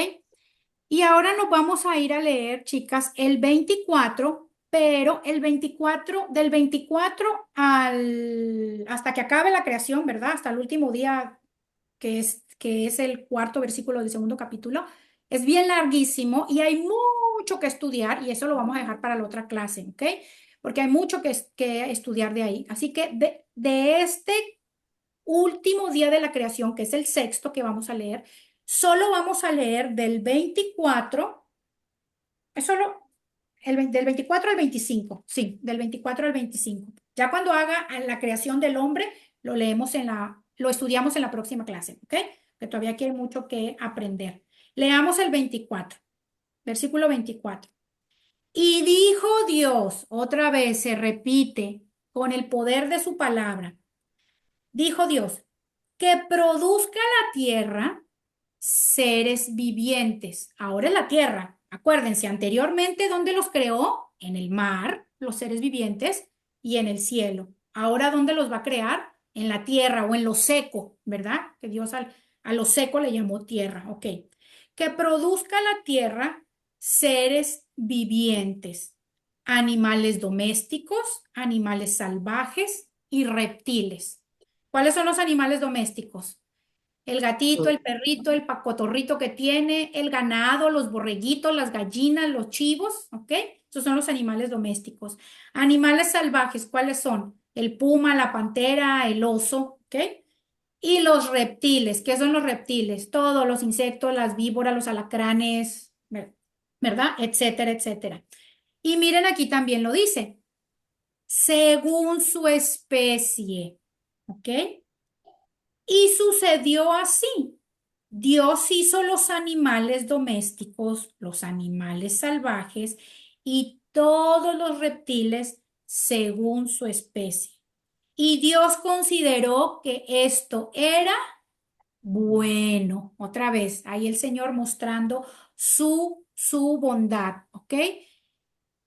y ahora nos vamos a ir a leer, chicas, el 24, pero el 24, del 24 hasta que acabe la creación, ¿verdad? Hasta el último día, que es el cuarto versículo del segundo capítulo. Es bien larguísimo y hay mucho que estudiar y eso lo vamos a dejar para la otra clase, ¿ok? Porque hay mucho que estudiar de ahí. Así que de este último día de la creación, que es el sexto que vamos a leer, solo vamos a leer del 24, es solo del 24 al 25, sí, del 24 al 25. Ya cuando haga la creación del hombre, lo estudiamos en la próxima clase, ¿ok? Que todavía quiere mucho que aprender. Leamos el 24, versículo 24. Y dijo Dios, otra vez se repite con el poder de su palabra, dijo Dios, que produzca la tierra seres vivientes. Ahora es la tierra. Acuérdense, anteriormente, ¿dónde los creó? En el mar, los seres vivientes, y en el cielo. Ahora, ¿dónde los va a crear? En la tierra o en lo seco, ¿verdad? Que Dios a lo seco le llamó tierra, ok. Que produzca la tierra seres vivientes, animales domésticos, animales salvajes y reptiles. ¿Cuáles son los animales domésticos? El gatito, Los el perrito, el pacotorrito que tiene, el ganado, los borreguitos, las gallinas, los chivos, ¿ok? Esos son los animales domésticos. Animales salvajes, ¿cuáles son? El puma, la pantera, el oso, ¿ok? Y los reptiles, ¿qué son los reptiles? Todos los insectos, las víboras, los alacranes, ¿verdad? Etcétera, etcétera. Y miren, aquí también lo dice, según su especie, ¿ok? Y sucedió así. Dios hizo los animales domésticos, los animales salvajes y todos los reptiles según su especie. Y Dios consideró que esto era bueno. Otra vez, ahí el Señor mostrando su bondad, ¿ok?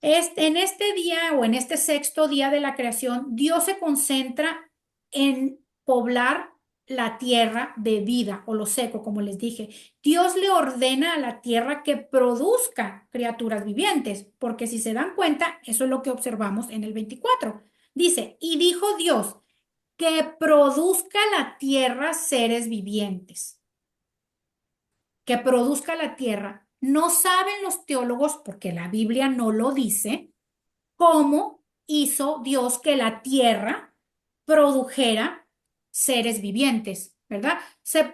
En este día o en este sexto día de la creación, Dios se concentra en poblar la tierra de vida o lo seco, como les dije. Dios le ordena a la tierra que produzca criaturas vivientes, porque si se dan cuenta, eso es lo que observamos en el 24. Dice, y dijo Dios, que produzca la tierra seres vivientes, que produzca la tierra. No saben los teólogos, porque la Biblia no lo dice, cómo hizo Dios que la tierra produjera seres vivientes, ¿verdad?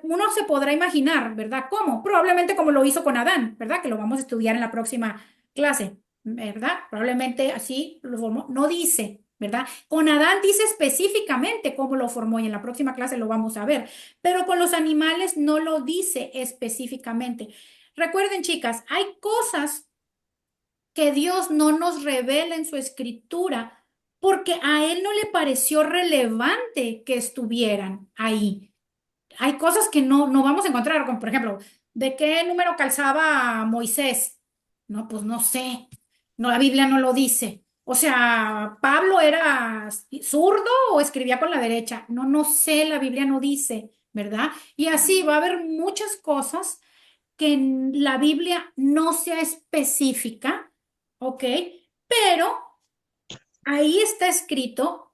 Uno se podrá imaginar, ¿verdad? ¿Cómo? Probablemente como lo hizo con Adán, ¿verdad? Que lo vamos a estudiar en la próxima clase, ¿verdad? Probablemente así lo formó. No dice, ¿verdad? Con Adán dice específicamente cómo lo formó y en la próxima clase lo vamos a ver, pero con los animales no lo dice específicamente. Recuerden, chicas, hay cosas que Dios no nos revela en su escritura, porque a Él no le pareció relevante que estuvieran ahí. Hay cosas que no vamos a encontrar, como por ejemplo, ¿de qué número calzaba Moisés? No, pues no sé. No, la Biblia no lo dice. O sea, ¿Pablo era zurdo o escribía con la derecha? No, no sé, la Biblia no dice, ¿verdad? Y así va a haber muchas cosas que en la Biblia no sea específica, ¿ok? Pero ahí está escrito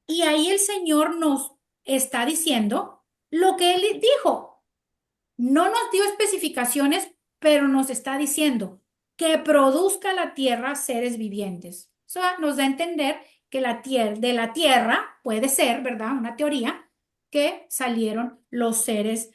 y ahí el Señor nos está diciendo lo que Él dijo. No nos dio especificaciones, pero nos está diciendo que produzca la tierra seres vivientes. O sea, nos da a entender que de la tierra puede ser, ¿verdad? Una teoría que salieron los seres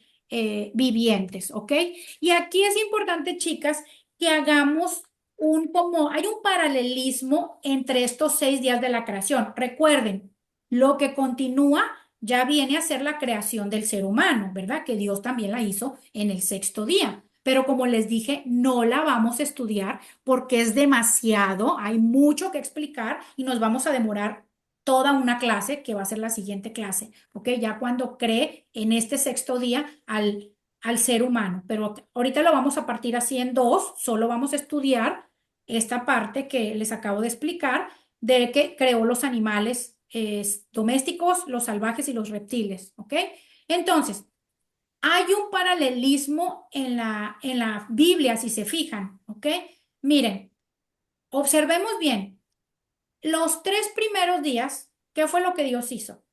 vivientes, ¿ok? Y aquí es importante, chicas, que hagamos hay un paralelismo entre estos 6 días de la creación. Recuerden, lo que continúa ya viene a ser la creación del ser humano, ¿verdad? Que Dios también la hizo en el sexto día. Pero como les dije, no la vamos a estudiar porque es demasiado, hay mucho que explicar y nos vamos a demorar toda una clase, que va a ser la siguiente clase, ¿ok? Ya cuando cree en este sexto día al ser humano. Pero ahorita lo vamos a partir así en dos, solo vamos a estudiar esta parte que les acabo de explicar de que creó los animales domésticos, los salvajes y los reptiles, ¿ok? Entonces, hay un paralelismo en la Biblia, si se fijan, ¿ok? Miren, observemos bien, los 3 primeros días, ¿qué fue lo que Dios hizo?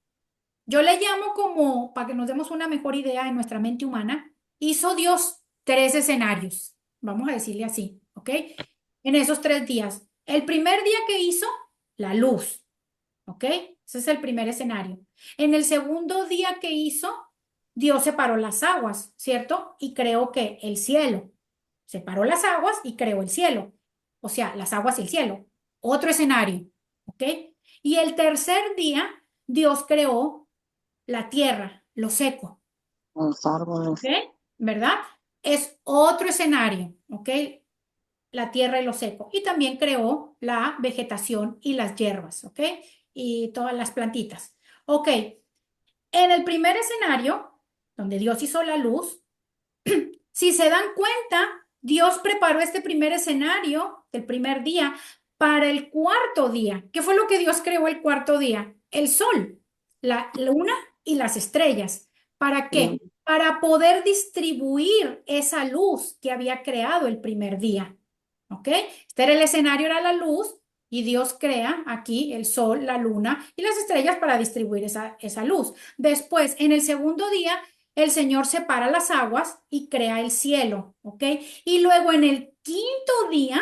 Yo le llamo como, para que nos demos una mejor idea en nuestra mente humana, hizo Dios 3 escenarios, vamos a decirle así, ¿ok? En esos 3 días. El primer día que hizo, la luz, ¿ok? Ese es el primer escenario. En el segundo día que hizo, Dios separó las aguas, ¿cierto? Y creó que el cielo. Separó las aguas y creó el cielo. O sea, las aguas y el cielo. Otro escenario, ¿ok? Y el tercer día, Dios creó la tierra, lo seco, Los ¿ok? árboles. ¿Verdad? Es otro escenario, ¿ok? La tierra y lo seco. Y también creó la vegetación y las hierbas, ¿ok? Y todas las plantitas. Ok, en el primer escenario, donde Dios hizo la luz, si se dan cuenta, Dios preparó este primer escenario del primer día para el cuarto día. ¿Qué fue lo que Dios creó el cuarto día? El sol, la luna y las estrellas. ¿Para qué? Sí. Para poder distribuir esa luz que había creado el primer día. ¿Ok? Este era el escenario, era la luz, y Dios crea aquí el sol, la luna y las estrellas para distribuir esa luz. Después, en el segundo día, el Señor separa las aguas y crea el cielo, ¿ok? Y luego en el quinto día,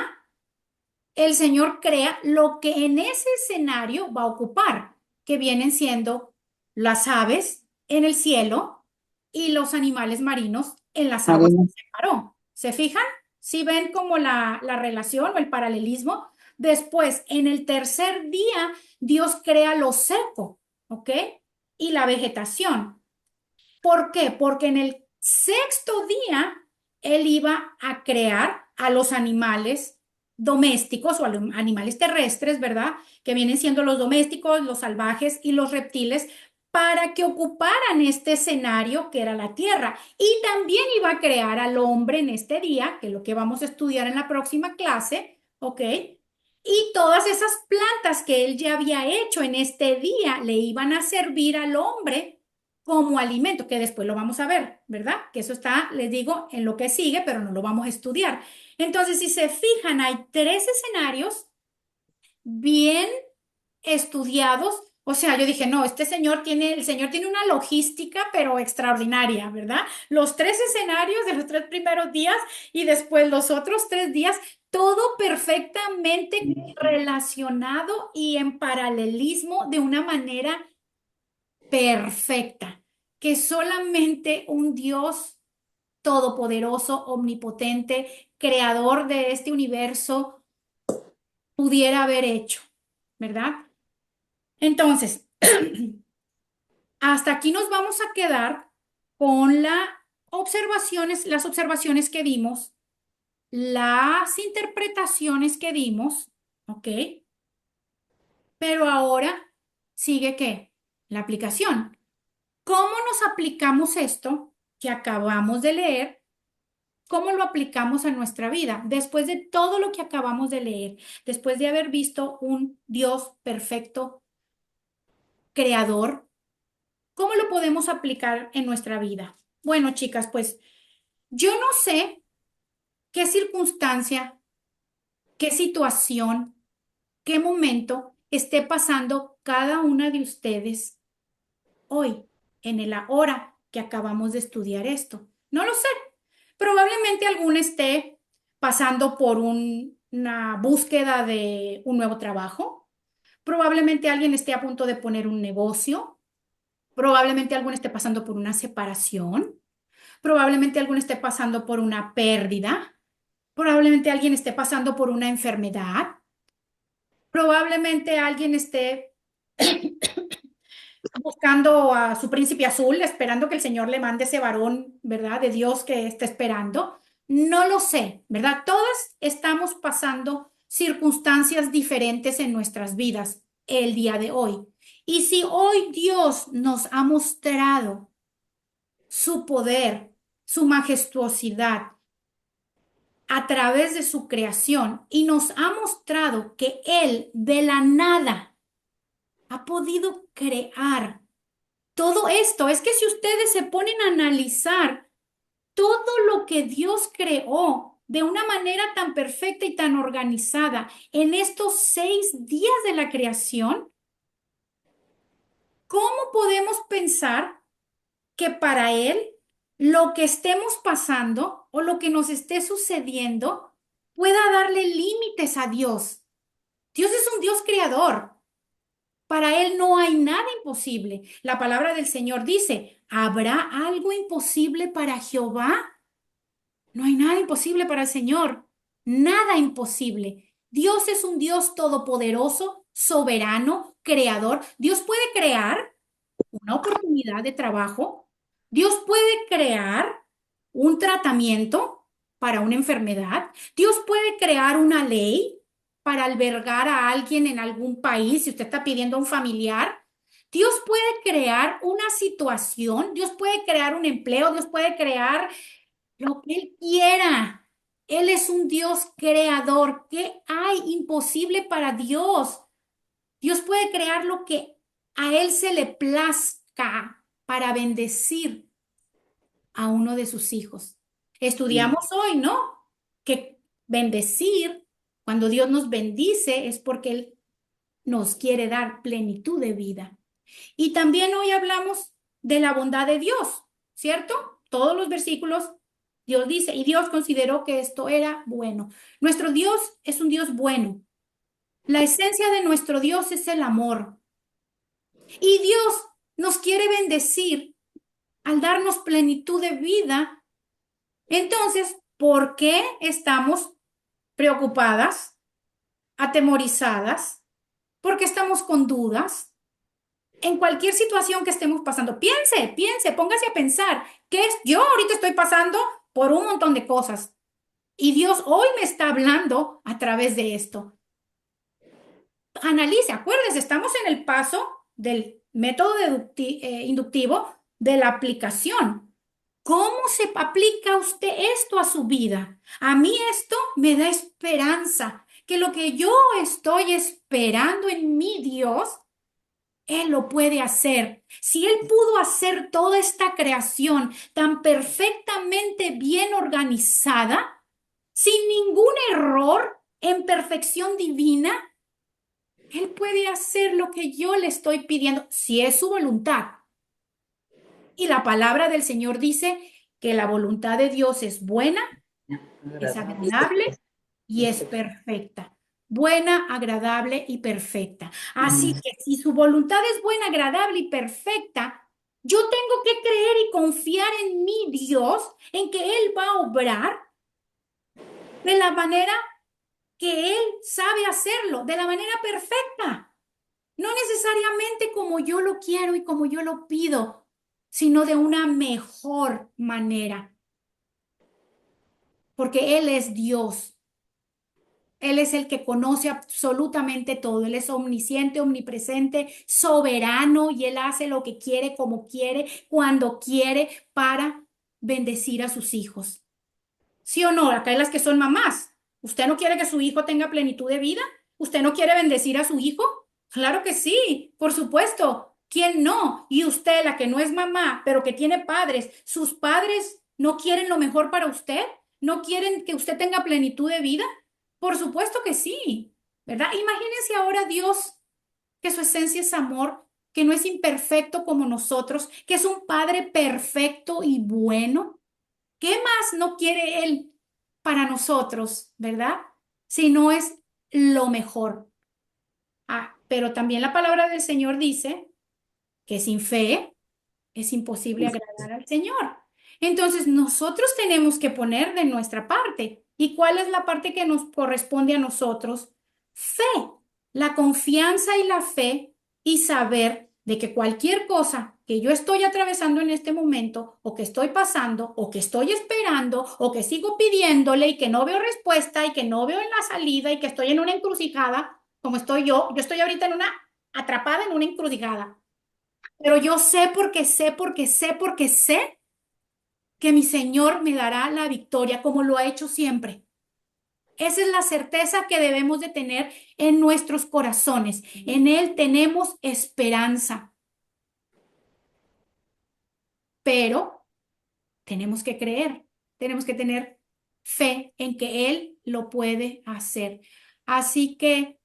el Señor crea lo que en ese escenario va a ocupar, que vienen siendo las aves en el cielo y los animales marinos en las aguas que Marina. separó. ¿Se fijan? ¿Sí ven como la relación o el paralelismo? Después, en el tercer día, Dios crea lo seco, ¿ok? Y la vegetación. ¿Por qué? Porque en el sexto día él iba a crear a los animales domésticos o a los animales terrestres, ¿verdad? Que vienen siendo los domésticos, los salvajes y los reptiles para que ocuparan este escenario que era la tierra. Y también iba a crear al hombre en este día, que es lo que vamos a estudiar en la próxima clase, ¿ok? Y todas esas plantas que él ya había hecho en este día le iban a servir al hombre como alimento, que después lo vamos a ver, ¿verdad? Que eso está, les digo, en lo que sigue, pero no lo vamos a estudiar. Entonces, si se fijan, hay tres escenarios bien estudiados. O sea, yo dije, no, el señor tiene una logística, pero extraordinaria, ¿verdad? Los tres escenarios de los tres primeros días y después los otros 3 días, todo perfectamente relacionado y en paralelismo de una manera perfecta, que solamente un Dios todopoderoso, omnipotente, creador de este universo, pudiera haber hecho, ¿verdad? Entonces, hasta aquí nos vamos a quedar con las observaciones que dimos, las interpretaciones que dimos, ¿ok? Pero ahora sigue ¿qué? La aplicación. ¿Cómo nos aplicamos esto que acabamos de leer? ¿Cómo lo aplicamos a nuestra vida? Después de todo lo que acabamos de leer, después de haber visto un Dios perfecto, creador, ¿cómo lo podemos aplicar en nuestra vida? Bueno, chicas, pues yo no sé qué circunstancia, qué situación, qué momento esté pasando cada una de ustedes hoy, en el ahora que acabamos de estudiar esto. No lo sé. Probablemente alguna esté pasando por una búsqueda de un nuevo trabajo. Probablemente alguien esté a punto de poner un negocio. Probablemente alguien esté pasando por una separación. Probablemente alguien esté pasando por una pérdida. Probablemente alguien esté pasando por una enfermedad. Probablemente alguien esté buscando a su príncipe azul, esperando que el Señor le mande ese varón, ¿verdad? De Dios que está esperando. No lo sé, ¿verdad? Todas estamos pasando circunstancias diferentes en nuestras vidas el día de hoy. Y si hoy Dios nos ha mostrado su poder, su majestuosidad a través de su creación y nos ha mostrado que Él de la nada ha podido crear todo esto, es que si ustedes se ponen a analizar todo lo que Dios creó de una manera tan perfecta y tan organizada en estos 6 días de la creación, ¿cómo podemos pensar que para Él lo que estemos pasando o lo que nos esté sucediendo pueda darle límites a Dios? Dios es un Dios creador. Para Él no hay nada imposible. La palabra del Señor dice, ¿habrá algo imposible para Jehová? No hay nada imposible para el Señor, nada imposible. Dios es un Dios todopoderoso, soberano, creador. Dios puede crear una oportunidad de trabajo. Dios puede crear un tratamiento para una enfermedad. Dios puede crear una ley para albergar a alguien en algún país si usted está pidiendo a un familiar. Dios puede crear una situación, Dios puede crear un empleo, Dios puede crear lo que Él quiera. Él es un Dios creador. ¿Qué hay imposible para Dios? Dios puede crear lo que a Él se le plazca para bendecir a uno de sus hijos. Estudiamos hoy, ¿no? Que bendecir, cuando Dios nos bendice, es porque Él nos quiere dar plenitud de vida. Y también hoy hablamos de la bondad de Dios, ¿cierto? Todos los versículos, Dios dice, y Dios consideró que esto era bueno. Nuestro Dios es un Dios bueno. La esencia de nuestro Dios es el amor. Y Dios nos quiere bendecir al darnos plenitud de vida. Entonces, ¿por qué estamos preocupadas, atemorizadas? ¿Por qué estamos con dudas? En cualquier situación que estemos pasando, piense, póngase a pensar, ¿qué es? Yo ahorita estoy pasando por un montón de cosas y Dios hoy me está hablando a través de esto. Analice, acuérdese, estamos en el paso del método inductivo de la aplicación. ¿Cómo se aplica usted esto a su vida? A mí esto me da esperanza, que lo que yo estoy esperando en mi Dios, Él lo puede hacer. Si Él pudo hacer toda esta creación tan perfectamente bien organizada, sin ningún error, en perfección divina, Él puede hacer lo que yo le estoy pidiendo, si es su voluntad. Y la palabra del Señor dice que la voluntad de Dios es buena, es agradable y es perfecta. Buena, agradable y perfecta. Así que si su voluntad es buena, agradable y perfecta, yo tengo que creer y confiar en mi Dios, en que Él va a obrar de la manera que Él sabe hacerlo, de la manera perfecta. No necesariamente como yo lo quiero y como yo lo pido, sino de una mejor manera, porque Él es Dios. Él es el que conoce absolutamente todo. Él es omnisciente, omnipresente, soberano y Él hace lo que quiere, como quiere, cuando quiere para bendecir a sus hijos. ¿Sí o no? Acá hay las que son mamás. ¿Usted no quiere que su hijo tenga plenitud de vida? ¿Usted no quiere bendecir a su hijo? Claro que sí, por supuesto. ¿Quién no? Y usted, la que no es mamá, pero que tiene padres, ¿sus padres no quieren lo mejor para usted? ¿No quieren que usted tenga plenitud de vida? Por supuesto que sí, ¿verdad? Imagínense ahora Dios, que su esencia es amor, que no es imperfecto como nosotros, que es un Padre perfecto y bueno. ¿Qué más no quiere Él para nosotros, verdad? Si no es lo mejor. Ah, pero también la palabra del Señor dice que sin fe es imposible agradar al Señor. Entonces nosotros tenemos que poner de nuestra parte. ¿Y cuál es la parte que nos corresponde a nosotros? Fe, la confianza y la fe y saber de que cualquier cosa que yo estoy atravesando en este momento o que estoy pasando o que estoy esperando o que sigo pidiéndole y que no veo respuesta y que no veo en la salida y que estoy en una encrucijada, como estoy yo estoy ahorita en una atrapada en una encrucijada. Pero yo sé porque sé, porque sé, porque sé que mi Señor me dará la victoria como lo ha hecho siempre. Esa es la certeza que debemos de tener en nuestros corazones. En Él tenemos esperanza, pero tenemos que creer, tenemos que tener fe en que Él lo puede hacer. Así que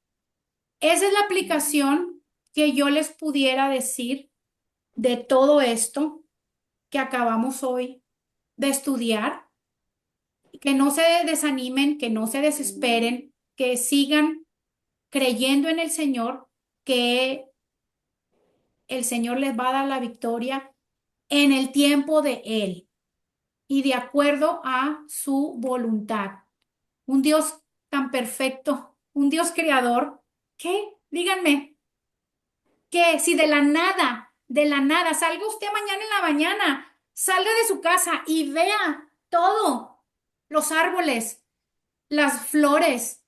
esa es la aplicación que yo les pudiera decir de todo esto que acabamos hoy de estudiar. Que no se desanimen, que no se desesperen, que sigan creyendo en el Señor, que el Señor les va a dar la victoria en el tiempo de Él y de acuerdo a su voluntad. Un Dios tan perfecto, un Dios creador, ¿qué? Díganme, que si de la nada, salga usted mañana en la mañana, salga de su casa y vea todo, los árboles, las flores,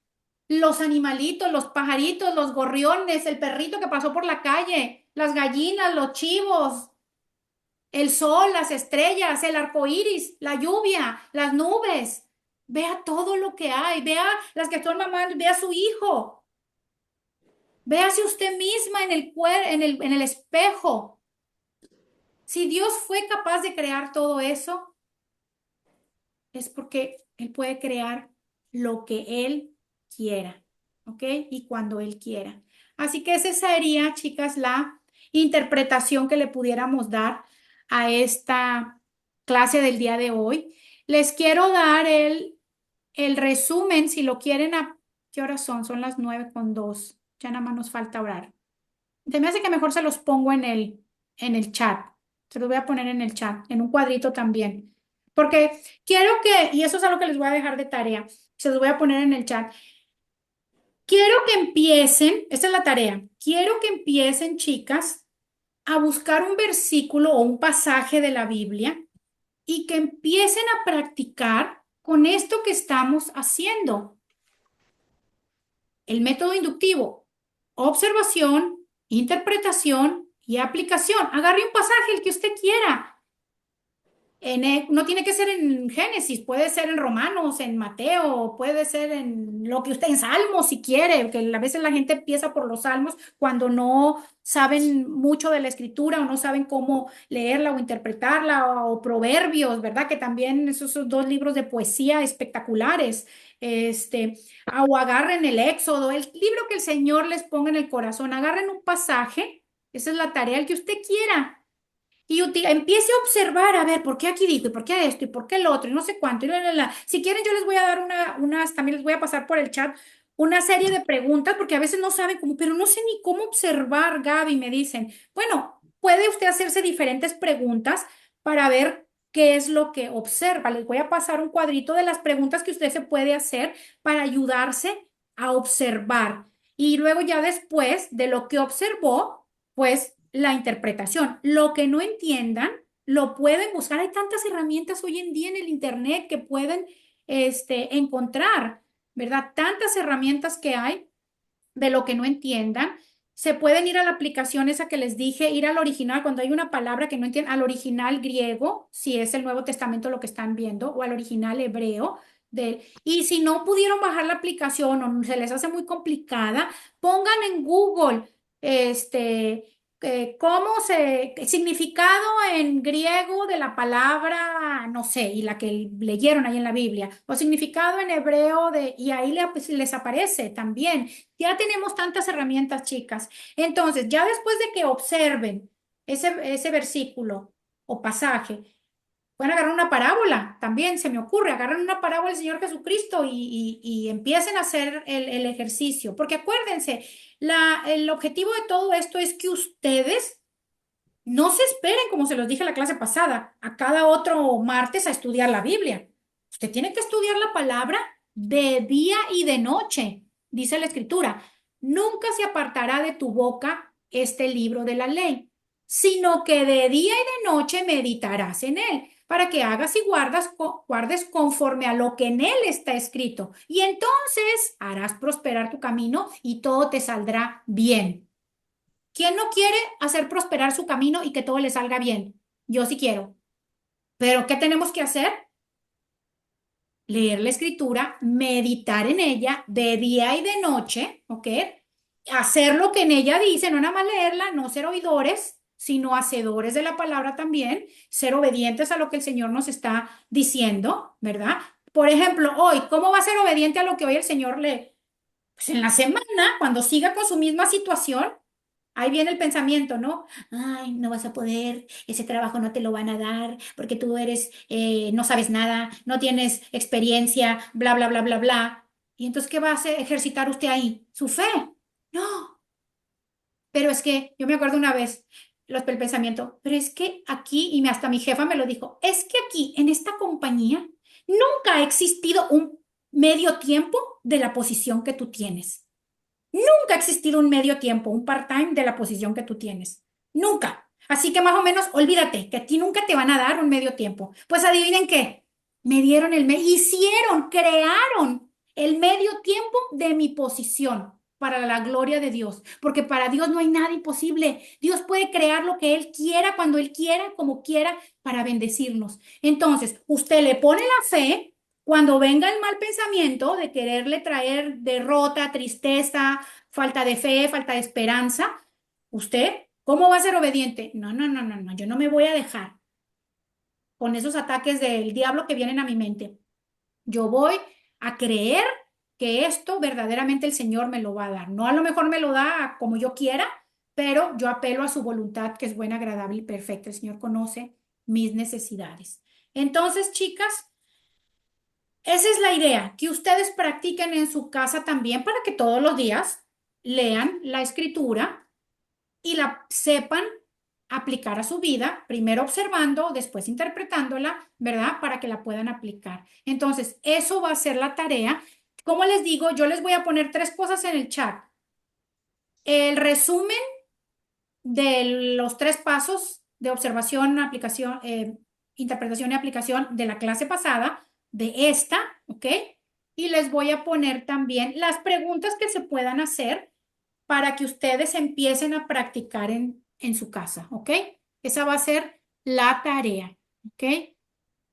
los animalitos, los pajaritos, los gorriones, el perrito que pasó por la calle, las gallinas, los chivos, el sol, las estrellas, el arco iris, la lluvia, las nubes. Vea todo lo que hay, vea las que son mamás, vea a su hijo, véase usted misma en el espejo. Si Dios fue capaz de crear todo eso, es porque Él puede crear lo que Él quiera, ¿ok? Y cuando Él quiera. Así que esa sería, chicas, la interpretación que le pudiéramos dar a esta clase del día de hoy. Les quiero dar el resumen, si lo quieren, ¿qué horas son? Son las 9:02. Ya nada más nos falta orar. Se me hace que mejor se los pongo en el chat. Se los voy a poner en el chat, en un cuadrito también. Porque quiero que, y eso es algo que les voy a dejar de tarea, se los voy a poner en el chat. Quiero que empiecen, esta es la tarea, quiero que empiecen, chicas, a buscar un versículo o un pasaje de la Biblia y que empiecen a practicar con esto que estamos haciendo. El método inductivo, observación, interpretación y aplicación. Agarre un pasaje, el que usted quiera. No tiene que ser en Génesis, puede ser en Romanos, en Mateo, puede ser en lo que usted, en Salmos si quiere, que a veces la gente empieza por los Salmos cuando no saben mucho de la escritura o no saben cómo leerla o interpretarla, o Proverbios, ¿verdad? Que también esos son dos libros de poesía espectaculares. O agarren el Éxodo, el libro que el Señor les ponga en el corazón, agarren un pasaje, esa es la tarea, el que usted quiera y empiece a observar, a ver, ¿por qué aquí dijo? ¿Y por qué esto? ¿Y por qué el otro? Y no sé cuánto. Si quieren, yo les voy a dar también les voy a pasar por el chat una serie de preguntas, porque a veces no saben cómo, pero no sé ni cómo observar, Gaby, me dicen. Bueno, puede usted hacerse diferentes preguntas para ver qué es lo que observa. Les voy a pasar un cuadrito de las preguntas que usted se puede hacer para ayudarse a observar. Y luego ya después de lo que observó, pues la interpretación. Lo que no entiendan, lo pueden buscar. Hay tantas herramientas hoy en día en el Internet que pueden encontrar, ¿verdad? Tantas herramientas que hay de lo que no entiendan. Se pueden ir a la aplicación esa que les dije, ir al original, cuando hay una palabra que no entienden, al original griego, si es el Nuevo Testamento lo que están viendo, o al original hebreo. Y si no pudieron bajar la aplicación o se les hace muy complicada, pongan en Google significado en griego de la palabra, no sé, y la que leyeron ahí en la Biblia, o significado en hebreo y ahí les aparece también. Ya tenemos tantas herramientas, chicas. Entonces, ya después de que observen ese versículo o pasaje, pueden agarrar una parábola, también se me ocurre, agarran una parábola del Señor Jesucristo y empiecen a hacer el ejercicio. Porque acuérdense, el objetivo de todo esto es que ustedes no se esperen, como se los dije en la clase pasada, a cada otro martes a estudiar la Biblia. Usted tiene que estudiar la palabra de día y de noche, dice la Escritura. Nunca se apartará de tu boca este libro de la ley, sino que de día y de noche meditarás en él, para que hagas y guardes conforme a lo que en él está escrito. Y entonces harás prosperar tu camino y todo te saldrá bien. ¿Quién no quiere hacer prosperar su camino y que todo le salga bien? Yo sí quiero. Pero ¿qué tenemos que hacer? Leer la escritura, meditar en ella de día y de noche, ¿ok? Hacer lo que en ella dice, no nada más leerla, no ser oidores, sino hacedores de la palabra también, ser obedientes a lo que el Señor nos está diciendo, ¿verdad? Por ejemplo, hoy, ¿cómo va a ser obediente a lo que hoy el Señor le... Pues en la semana, cuando siga con su misma situación, ahí viene el pensamiento, ¿no? Ay, no vas a poder, ese trabajo no te lo van a dar porque tú no sabes nada, no tienes experiencia, bla, bla, bla, bla, bla. ¿Y entonces qué va a ejercitar usted ahí? ¿Su fe? No. Pero es que yo me acuerdo una vez, el pensamiento, pero es que aquí, y hasta mi jefa me lo dijo, es que aquí, en esta compañía, nunca ha existido un medio tiempo de la posición que tú tienes. Nunca ha existido un medio tiempo, un part-time de la posición que tú tienes. Nunca. Así que más o menos, olvídate que a ti nunca te van a dar un medio tiempo. Pues adivinen qué. Me dieron hicieron, crearon el medio tiempo de mi posición para la gloria de Dios. Porque para Dios no hay nada imposible. Dios puede crear lo que Él quiera, cuando Él quiera, como quiera, para bendecirnos. Entonces, usted le pone la fe. Cuando venga el mal pensamiento de quererle traer derrota, tristeza, falta de fe, falta de esperanza, ¿usted cómo va a ser obediente? No, no, no, no, no, yo no me voy a dejar con esos ataques del diablo que vienen a mi mente. Yo voy a creer que esto verdaderamente el Señor me lo va a dar. No a lo mejor me lo da como yo quiera, pero yo apelo a su voluntad que es buena, agradable y perfecta. El Señor conoce mis necesidades. Entonces, chicas, esa es la idea, que ustedes practiquen en su casa también para que todos los días lean la escritura y la sepan aplicar a su vida, primero observando, después interpretándola, ¿verdad? Para que la puedan aplicar. Entonces, eso va a ser la tarea. Como les digo, yo les voy a poner tres cosas en el chat. El resumen de los tres pasos de observación, aplicación, interpretación y aplicación de la clase pasada, de esta, ¿ok? Y les voy a poner también las preguntas que se puedan hacer para que ustedes empiecen a practicar en su casa, ¿ok? Esa va a ser la tarea, ¿ok?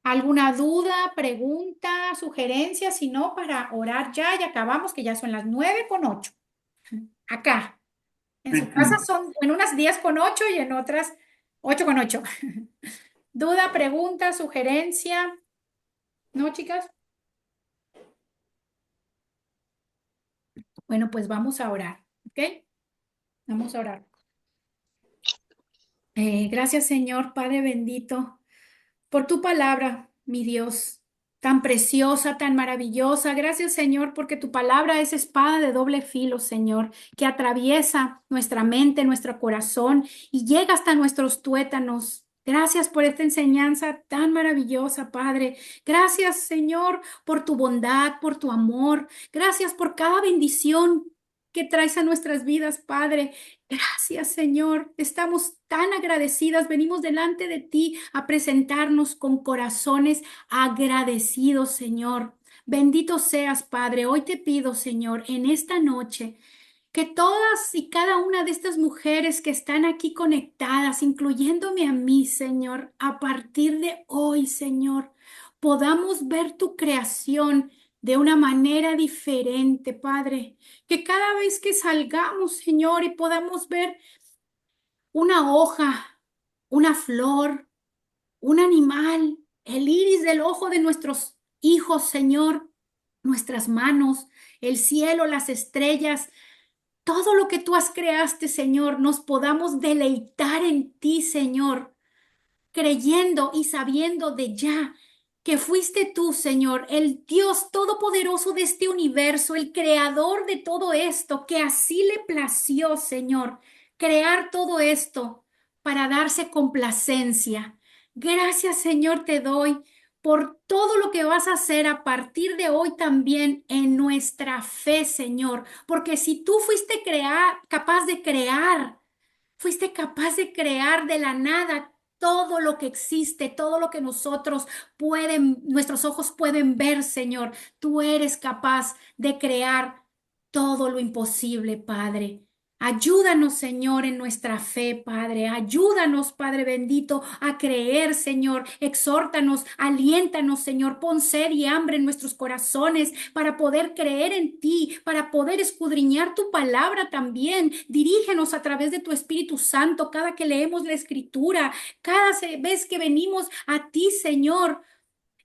¿Alguna duda, pregunta, sugerencia? Si no, para orar ya y acabamos, que ya son las 9:08. Acá. En su casa son en unas 10:08 y en otras 8:08. ¿Duda, pregunta, sugerencia? ¿No, chicas? Bueno, pues vamos a orar, ¿ok? Vamos a orar. Gracias, Señor, Padre bendito, por tu palabra, mi Dios, tan preciosa, tan maravillosa. Gracias, Señor, porque tu palabra es espada de doble filo, Señor, que atraviesa nuestra mente, nuestro corazón y llega hasta nuestros tuétanos. Gracias por esta enseñanza tan maravillosa, Padre. Gracias, Señor, por tu bondad, por tu amor. Gracias por cada bendición que traes a nuestras vidas, Padre. Gracias, Señor. Estamos tan agradecidas. Venimos delante de ti a presentarnos con corazones agradecidos, Señor. Bendito seas, Padre. Hoy te pido, Señor, en esta noche, que todas y cada una de estas mujeres que están aquí conectadas, incluyéndome a mí, Señor, a partir de hoy, Señor, podamos ver tu creación de una manera diferente, Padre. Que cada vez que salgamos, Señor, y podamos ver una hoja, una flor, un animal, el iris del ojo de nuestros hijos, Señor, nuestras manos, el cielo, las estrellas, todo lo que tú has creaste, Señor, nos podamos deleitar en ti, Señor, creyendo y sabiendo de ya que fuiste tú, Señor, el Dios todopoderoso de este universo, el creador de todo esto, que así le plació, Señor, crear todo esto para darse complacencia. Gracias, Señor, te doy por todo lo que vas a hacer a partir de hoy también en nuestra fe, Señor, porque si tú fuiste fuiste capaz de crear de la nada todo lo que existe, todo lo que nuestros ojos pueden ver, Señor. Tú eres capaz de crear todo lo imposible, Padre. Ayúdanos, Señor, en nuestra fe, Padre. Ayúdanos, Padre bendito, a creer, Señor. Exhórtanos, aliéntanos, Señor. Pon sed y hambre en nuestros corazones para poder creer en ti, para poder escudriñar tu palabra también. Dirígenos a través de tu Espíritu Santo cada que leemos la Escritura, cada vez que venimos a ti, Señor.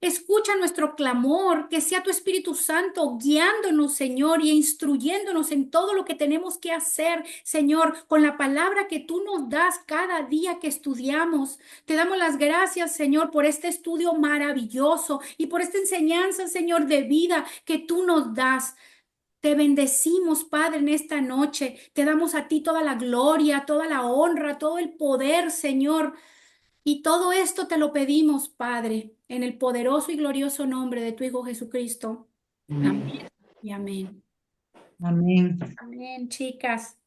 Escucha nuestro clamor, que sea tu Espíritu Santo guiándonos, Señor, y instruyéndonos en todo lo que tenemos que hacer, Señor, con la palabra que tú nos das cada día que estudiamos. Te damos las gracias, Señor, por este estudio maravilloso y por esta enseñanza, Señor, de vida que tú nos das. Te bendecimos, Padre, en esta noche. Te damos a ti toda la gloria, toda la honra, todo el poder, Señor. Y todo esto te lo pedimos, Padre, en el poderoso y glorioso nombre de tu Hijo Jesucristo. Amén Amén. y amén. Amén. Amén, chicas.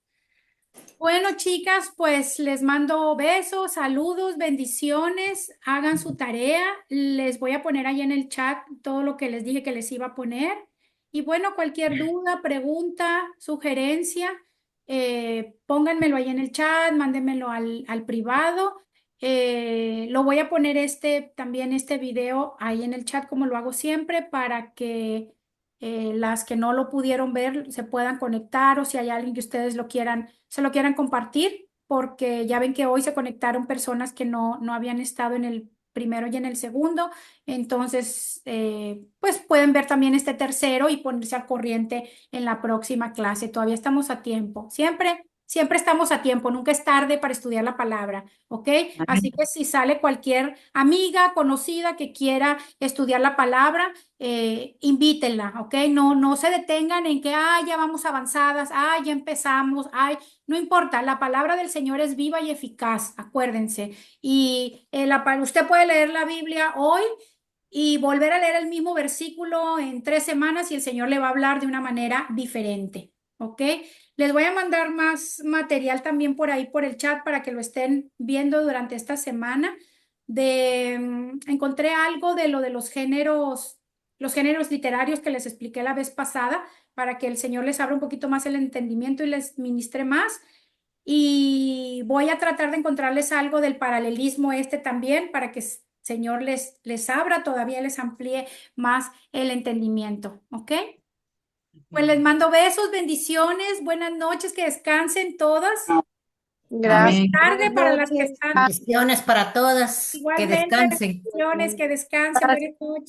Bueno, chicas, pues les mando besos, saludos, bendiciones. Hagan su tarea. Les voy a poner ahí en el chat todo lo que les dije que les iba a poner. Y bueno, cualquier duda, pregunta, sugerencia, pónganmelo ahí en el chat, mándenmelo al privado. Lo voy a poner también este video ahí en el chat como lo hago siempre para que las que no lo pudieron ver se puedan conectar o si hay alguien que ustedes se lo quieran compartir, porque ya ven que hoy se conectaron personas que no habían estado en el primero y en el segundo, entonces pues pueden ver también este tercero y ponerse al corriente en la próxima clase. Todavía estamos a tiempo. Siempre estamos a tiempo, nunca es tarde para estudiar la palabra, ¿ok? Así Amén. que si sale cualquier amiga conocida que quiera estudiar la palabra, invítenla, ¿ok? No se detengan en que, ya vamos avanzadas, ya empezamos, no importa, la palabra del Señor es viva y eficaz, acuérdense. Y usted puede leer la Biblia hoy y volver a leer el mismo versículo en 3 semanas y el Señor le va a hablar de una manera diferente, ¿ok? Les voy a mandar más material también por ahí, por el chat, para que lo estén viendo durante esta semana. Encontré algo de lo de los géneros literarios que les expliqué la vez pasada, para que el Señor les abra un poquito más el entendimiento y les ministre más. Y voy a tratar de encontrarles algo del paralelismo también, para que el Señor les abra todavía, les amplíe más el entendimiento, ¿ok? Pues les mando besos, bendiciones, buenas noches, que descansen todas. Feliz Gracias, Amén. tarde buenas para las que noches. están Bendiciones para todas. Que igualmente, descansen. bendiciones, que descansen, buenas noches.